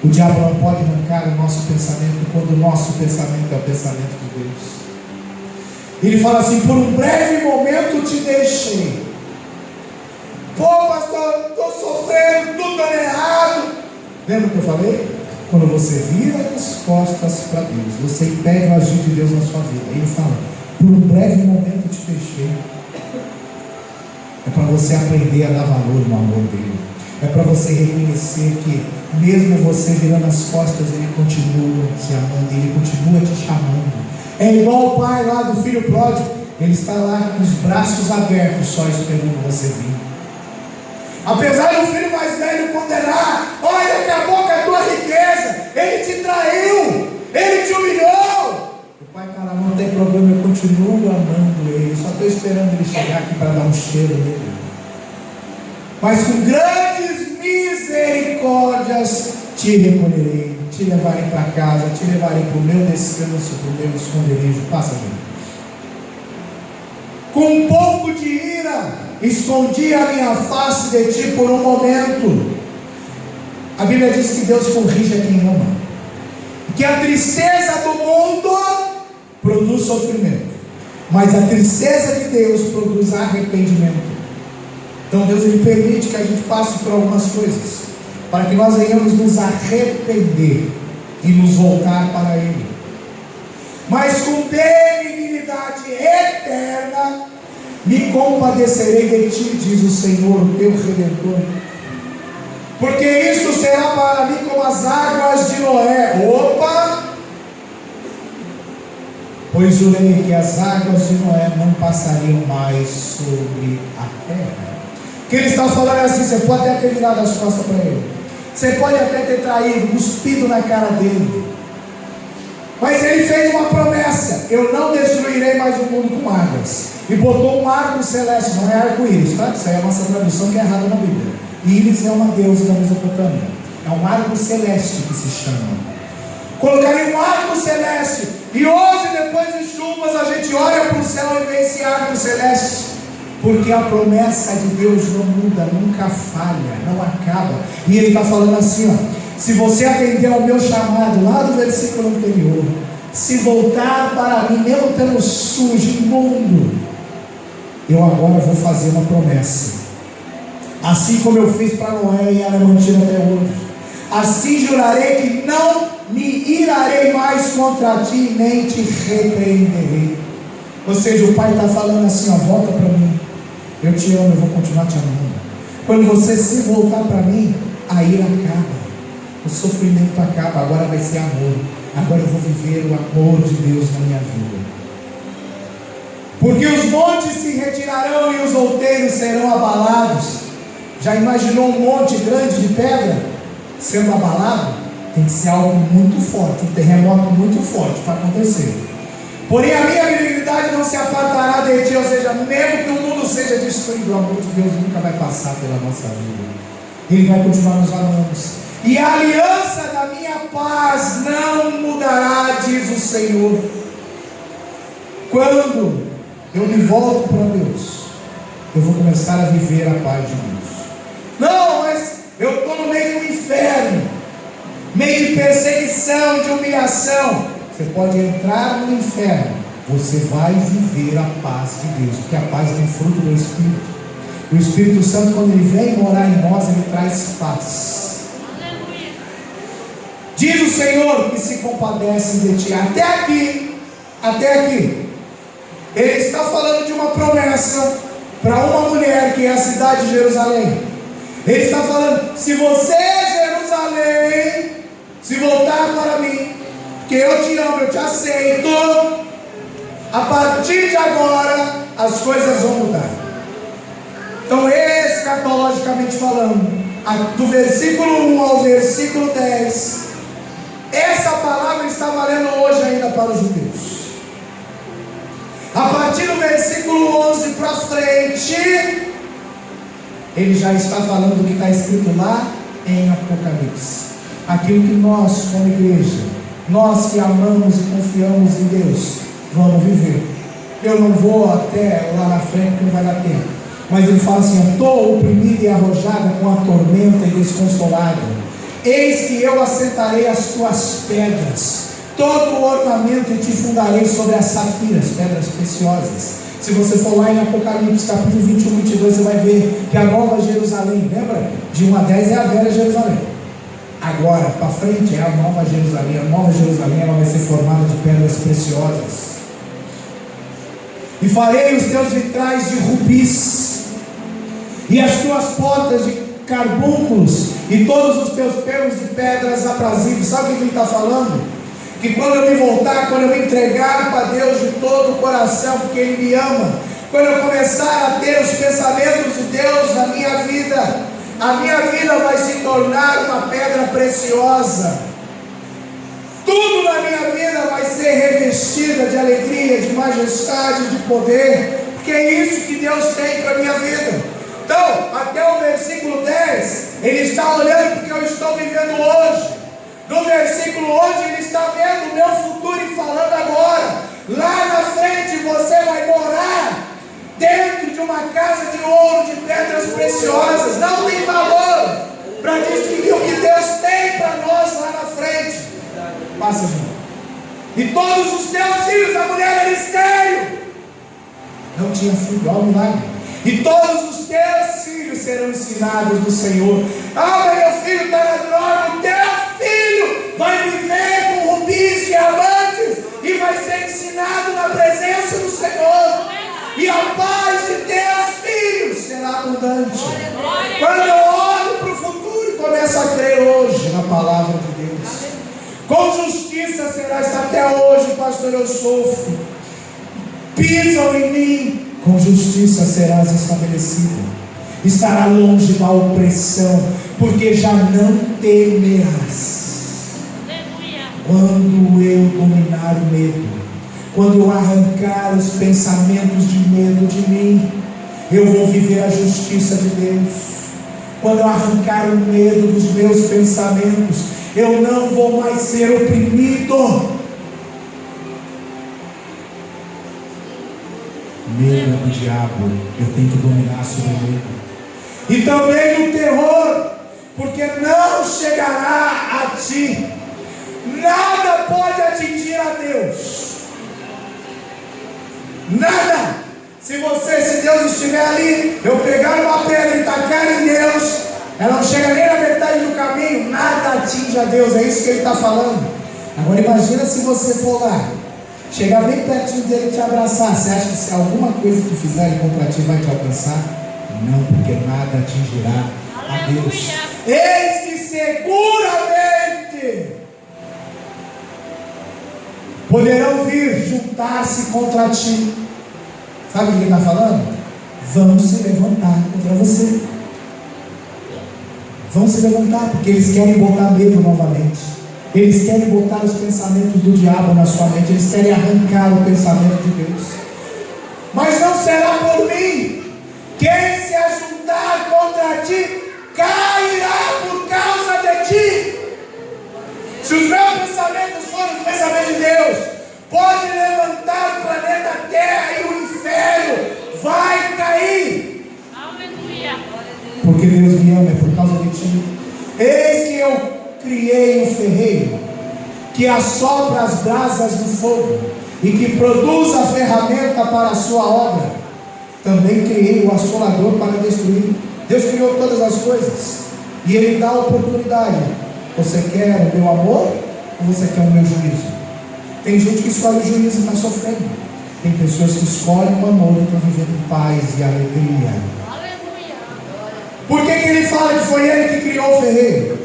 O diabo não pode arrancar o nosso pensamento quando o nosso pensamento é o pensamento de Deus. Ele fala assim: por um breve momento te deixei. Pô, pastor, estou sofrendo, tudo dando errado. Lembra o que eu falei? Quando você vira as costas para Deus, você impede o agir de Deus na sua vida. Ele fala: por um breve momento te deixei. É para você aprender a dar valor no amor dele. É para você reconhecer que mesmo você virando as costas, Ele continua te amando, Ele continua te chamando. É igual o pai lá do filho pródigo. Ele está lá com os braços abertos, só esperando você vir. Apesar do filho mais velho condenar: olha, acabou com a tua riqueza, ele te traiu, ele te humilhou. O pai fala: não tem problema, eu continuo amando ele, só estou esperando ele chegar aqui para dar um cheiro nele. Mas com grandes misericórdias te recolherei, te levarei para casa, te levarei para o meu descanso, para o meu esconderijo. Passa, gente. Com um pouco de ira, escondi a minha face de ti por um momento. A Bíblia diz que Deus corrige a quem ama, que a tristeza do mundo produz sofrimento, mas a tristeza de Deus produz arrependimento. Então Deus, Ele permite que a gente passe por algumas coisas, para que nós venhamos nos arrepender e nos voltar para Ele. Mas com benignidade eterna me compadecerei de ti, diz o Senhor, o teu Redentor. Porque isto será para mim como as águas de Noé. Opa! Pois jurei que as águas de Noé não passariam mais sobre a terra. O que ele está falando é assim: você pode até ter virado as costas para ele, você pode até ter traído, cuspido na cara dele, mas ele fez uma promessa: eu não destruirei mais o mundo com águas. E botou um arco celeste, não é arco-íris, tá? Isso aí é a nossa tradução que é errada na Bíblia. Íris é uma deusa da Mesopotâmia, é um arco celeste que se chama. Colocaria um arco celeste, e hoje, depois de chuvas, a gente olha para o céu e vê esse arco celeste. Porque a promessa de Deus não muda, nunca falha, não acaba. E Ele está falando assim, ó: se você atender ao meu chamado, lá do versículo anterior, se voltar para mim, mesmo tendo sujo, imundo, eu agora vou fazer uma promessa. Assim como eu fiz para Noé e ela é mantida até hoje, assim jurarei que não me irarei mais contra ti, nem te repreenderei. Ou seja, o Pai está falando assim, ó: volta para mim. Eu te amo, eu vou continuar te amando. Quando você se voltar para mim, a ira acaba, o sofrimento acaba, agora vai ser amor. Agora eu vou viver o amor de Deus na minha vida. Porque os montes se retirarão e os outeiros serão abalados. Já imaginou um monte grande de pedra sendo abalado? Tem que ser algo muito forte, um terremoto muito forte para acontecer. Porém a minha benignidade não se apartará de ti, ou seja, mesmo que o mundo seja destruído, o amor de Deus nunca vai passar pela nossa vida. Ele vai continuar nos amando. E a aliança da minha paz não mudará, diz o Senhor. Quando eu me volto para Deus, eu vou começar a viver a paz de Deus. Não, mas eu estou no meio do inferno, meio de perseguição, de humilhação. Você pode entrar no inferno, você vai viver a paz de Deus, porque a paz é um fruto do Espírito. O Espírito Santo, quando Ele vem morar em nós, Ele traz paz. Diz o Senhor que se compadece de ti. Até aqui, Ele está falando de uma promessa para uma mulher que é a cidade de Jerusalém. Ele está falando: se você, Jerusalém, se voltar para mim, porque eu te amo, eu te aceito, a partir de agora as coisas vão mudar. Então, escatologicamente falando, do versículo 1 ao versículo 10, essa palavra está valendo hoje ainda para os judeus. A partir do versículo 11 para frente, ele já está falando do que está escrito lá em Apocalipse. Aquilo que nós, como igreja, nós que amamos e confiamos em Deus, vamos viver. Eu não vou até lá na frente, porque não vai dar tempo. Mas ele fala assim: estou oprimida e arrojada com a tormenta e desconsolada. Eis que eu assentarei as tuas pedras, todo o ornamento, e te fundarei sobre as safiras, pedras preciosas. Se você for lá em Apocalipse capítulo 21, 22, você vai ver que a Nova Jerusalém, lembra? De 1 a 10 é a velha Jerusalém. Agora, para frente, é a Nova Jerusalém. A Nova Jerusalém, ela vai ser formada de pedras preciosas. E farei os teus vitrais de rubis, e as tuas portas de carbúnculos, e todos os teus pelos de pedras aprazíveis. Sabe o que ele está falando? Que quando eu me voltar, quando eu me entregar para Deus de todo o coração, porque Ele me ama, quando eu começar a ter os pensamentos de Deus na minha vida, a minha vida vai se tornar uma pedra preciosa. Tudo na minha vida vai ser revestida de alegria, de majestade, de poder, porque é isso que Deus tem para a minha vida. Então, até o versículo 10, Ele está olhando porque eu estou vivendo hoje. No versículo 11, Ele está vendo o meu futuro e falando agora: lá na frente você vai morar dentro de uma casa de ouro, de pedras preciosas. Não tem valor para distinguir o que Deus tem para nós lá na frente. Passa, irmão. E todos os teus filhos, a mulher era estéril, não tinha filho, olha o milagre. E todos os teus filhos serão ensinados do Senhor. Ah, mas meu filho está na droga. O teu filho vai viver com rubis, diamantes, e vai ser ensinado na presença do Senhor. E a paz de teus filhos será abundante. Quando eu olho para o futuro e começo a crer hoje na palavra de Deus, com justiça serás. Até hoje, pastor, eu sofro. Pisam em mim, com justiça serás estabelecido. Estará longe da opressão, porque já não temerás. Quando eu dominar o medo, quando eu arrancar os pensamentos de medo de mim, eu vou viver a justiça de Deus. Quando eu arrancar o medo dos meus pensamentos, eu não vou mais ser oprimido. Medo do diabo, eu tenho que dominar sobre o medo. E também o terror, porque não chegará a ti. Nada pode atingir a Deus. Nada. Se Deus estiver ali, eu pegar uma pedra e tacar em Deus, ela não chega nem na metade do caminho. Nada atinge a Deus. É isso que ele está falando. Agora imagina se você for lá, chegar bem pertinho dele e te abraçar. Você acha que se alguma coisa que fizerem contra ti vai te alcançar? Não, porque nada atingirá a Deus. Eis que seguramente poderão vir juntar-se contra ti. Sabe o que ele está falando? Vão se levantar contra você. Vão se levantar, porque eles querem botar medo novamente. Eles querem botar os pensamentos do diabo na sua mente. Eles querem arrancar o pensamento de Deus. Mas não será por mim. Quem se ajuntar contra ti, cairá por causa de ti. Se os meus pensamentos forem os pensamentos de Deus, pode levantar o planeta Terra e o inferno vai cair. Aleluia. Porque Deus me ama, é por causa de ti. Eis que eu criei um ferreiro que assopra as brasas do fogo e que produz a ferramenta para a sua obra. Também criei o assolador para destruir. Deus criou todas as coisas e Ele dá a oportunidade. Você quer o meu amor ou você quer o meu juízo? Tem gente que escolhe o juízo e está sofrendo. Tem pessoas que escolhem o amor para viver em paz e alegria. Por que ele fala que foi ele que criou o ferreiro?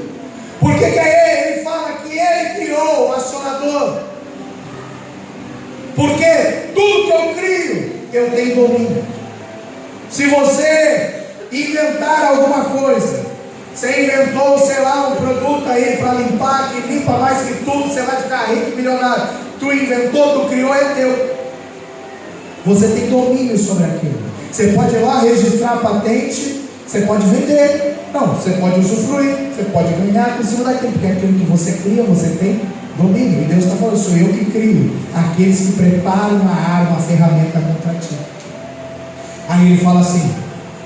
Por que ele fala que ele criou o acionador? Porque tudo que eu crio, eu tenho domínio. Se você inventar alguma coisa, você inventou, sei lá, um produto aí para limpar, que limpa mais que tudo, você vai ficar rico, milionário. Tu inventou, tu criou, é teu. Você tem domínio sobre aquilo. Você pode ir lá registrar a patente, você pode vender. Não, você pode usufruir, você pode ganhar por cima daquilo, porque aquilo que você cria, você tem domínio. E Deus está falando, sou eu que crio aqueles que preparam a arma, a ferramenta contra ti. Aí ele fala assim: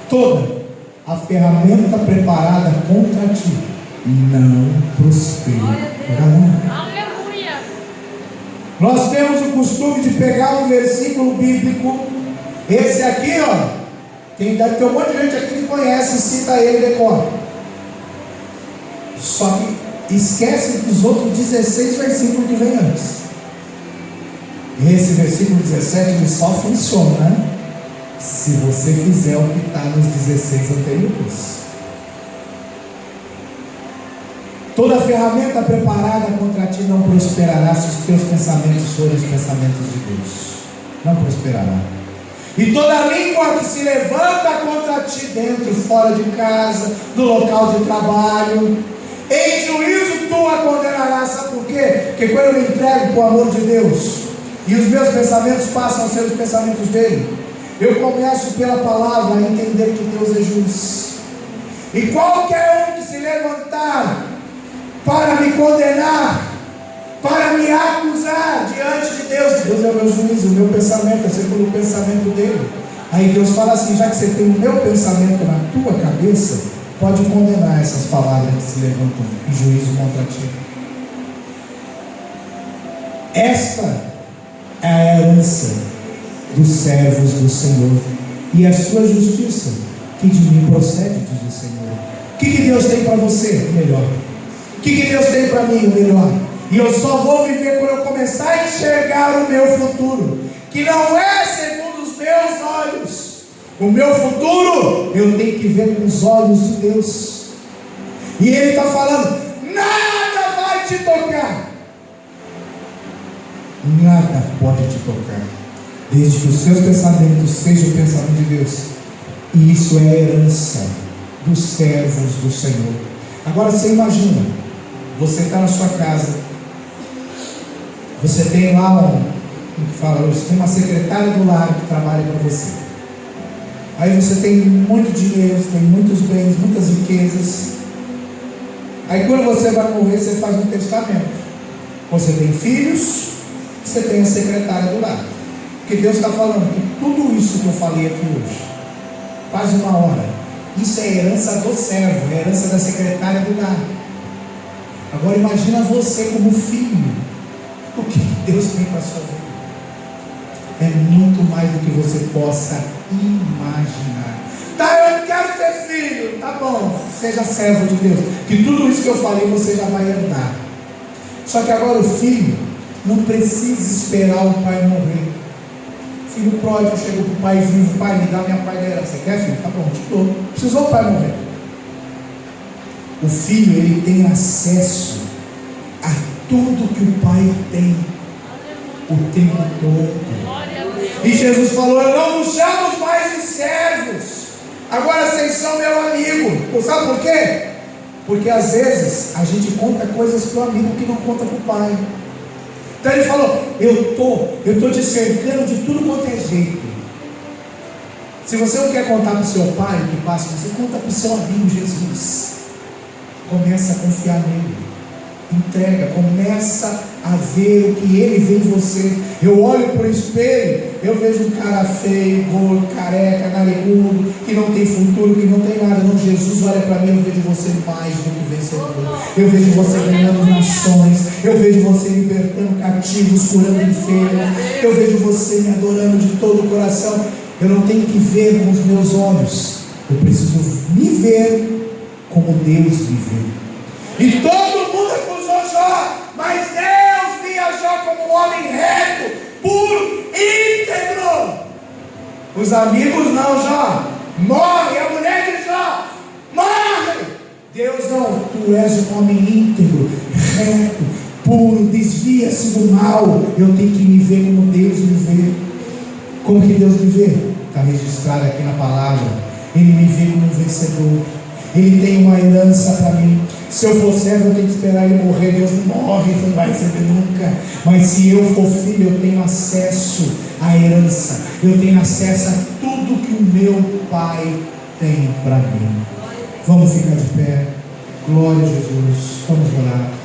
toda a ferramenta preparada contra ti não prosperará. Nós temos o costume de pegar um versículo bíblico, esse aqui, ó, tem um monte de gente aqui que conhece e cita ele e decora. Só que esquece dos outros 16 versículos que vem antes. E esse versículo 17 ele só funciona se você fizer o que está nos 16 anteriores. Toda ferramenta preparada contra ti não prosperará se os teus pensamentos forem os pensamentos de Deus. Não prosperará. E toda língua que se levanta contra ti dentro, fora de casa, no local de trabalho, em juízo tu a condenarás. Sabe por quê? Porque quando eu me entrego para o amor de Deus, e os meus pensamentos passam a ser os pensamentos dele, eu começo pela palavra a entender que Deus é justo. E qualquer um que se levantar para me condenar, para me acusar diante de Deus, Deus é o meu juízo, o meu pensamento é segundo o pensamento dele. Aí Deus fala assim: já que você tem o meu pensamento na tua cabeça, pode condenar essas palavras que se levantam em juízo contra ti. Esta é a herança dos servos do Senhor, e a sua justiça que de mim procede, diz o Senhor. O que Deus tem para você? O melhor. O que Deus tem para mim? O melhor. E eu só vou viver quando eu começar a enxergar o meu futuro, que não é segundo os meus olhos. O meu futuro eu tenho que ver com os olhos de Deus. E Ele está falando: nada vai te tocar. Nada pode te tocar, desde que os seus pensamentos sejam o pensamento de Deus. E isso é a herança dos servos do Senhor. Agora você imagina, você está na sua casa, você tem lá você tem uma secretária do lar que trabalha para você. Aí você tem muito dinheiro, você tem muitos bens, muitas riquezas. Aí quando você vai morrer, você faz um testamento. Você tem filhos, você tem a secretária do lar. Porque Deus está falando que tudo isso que eu falei aqui hoje, quase uma hora, isso é herança do servo, é herança da secretária do lar. Agora imagina você como filho, o que Deus tem para a sua vida. É muito mais do que você possa imaginar. Tá, eu quero ser filho. Tá bom, seja servo de Deus, que tudo isso que eu falei você já vai herdar. Só que agora o filho não precisa esperar o pai morrer. Filho pródigo chega para o pai vivo: pai, me dá minha pai da herança. Você quer, filho? Tá bom, te dou. Precisou o pai morrer. O filho, ele tem acesso a tudo que o pai tem o tempo todo. E Jesus falou: eu não vos chamo mais de servos, agora vocês são meu amigo. Sabe por quê? Porque às vezes a gente conta coisas para o amigo que não conta para o pai. Então ele falou: eu estou te cercando de tudo quanto é jeito. Se você não quer contar para o seu pai o que passa, você conta para o seu amigo Jesus. Começa a confiar nele, entrega, começa a ver o que ele vê em você. Eu olho para o espelho, eu vejo um cara feio, gordo, careca, narigudo, que não tem futuro, que não tem nada. Não, Jesus olha para mim, eu vejo você mais do que vencedor. Eu vejo você ganhando nações, eu vejo você libertando cativos, curando enfermos, eu vejo você me adorando de todo o coração. Eu não tenho que ver com os meus olhos, eu preciso me ver como Deus me vê. E todo mundo acusou Jó, mas Deus via Jó como um homem reto, puro, íntegro. Os amigos não, Jó. Morre, a mulher de Jó. Morre. Deus não, tu és um homem íntegro, reto, puro, desvia-se do mal. Eu tenho que me ver como Deus me vê. Como que Deus me vê? Está registrado aqui na palavra. Ele me vê como um vencedor. Ele tem uma herança para mim. Se eu for servo, eu tenho que esperar ele morrer. Deus não morre, não vai receber nunca. Mas se eu for filho, eu tenho acesso à herança. Eu tenho acesso a tudo que o meu Pai tem para mim. Vamos ficar de pé. Glória a Jesus. Vamos orar.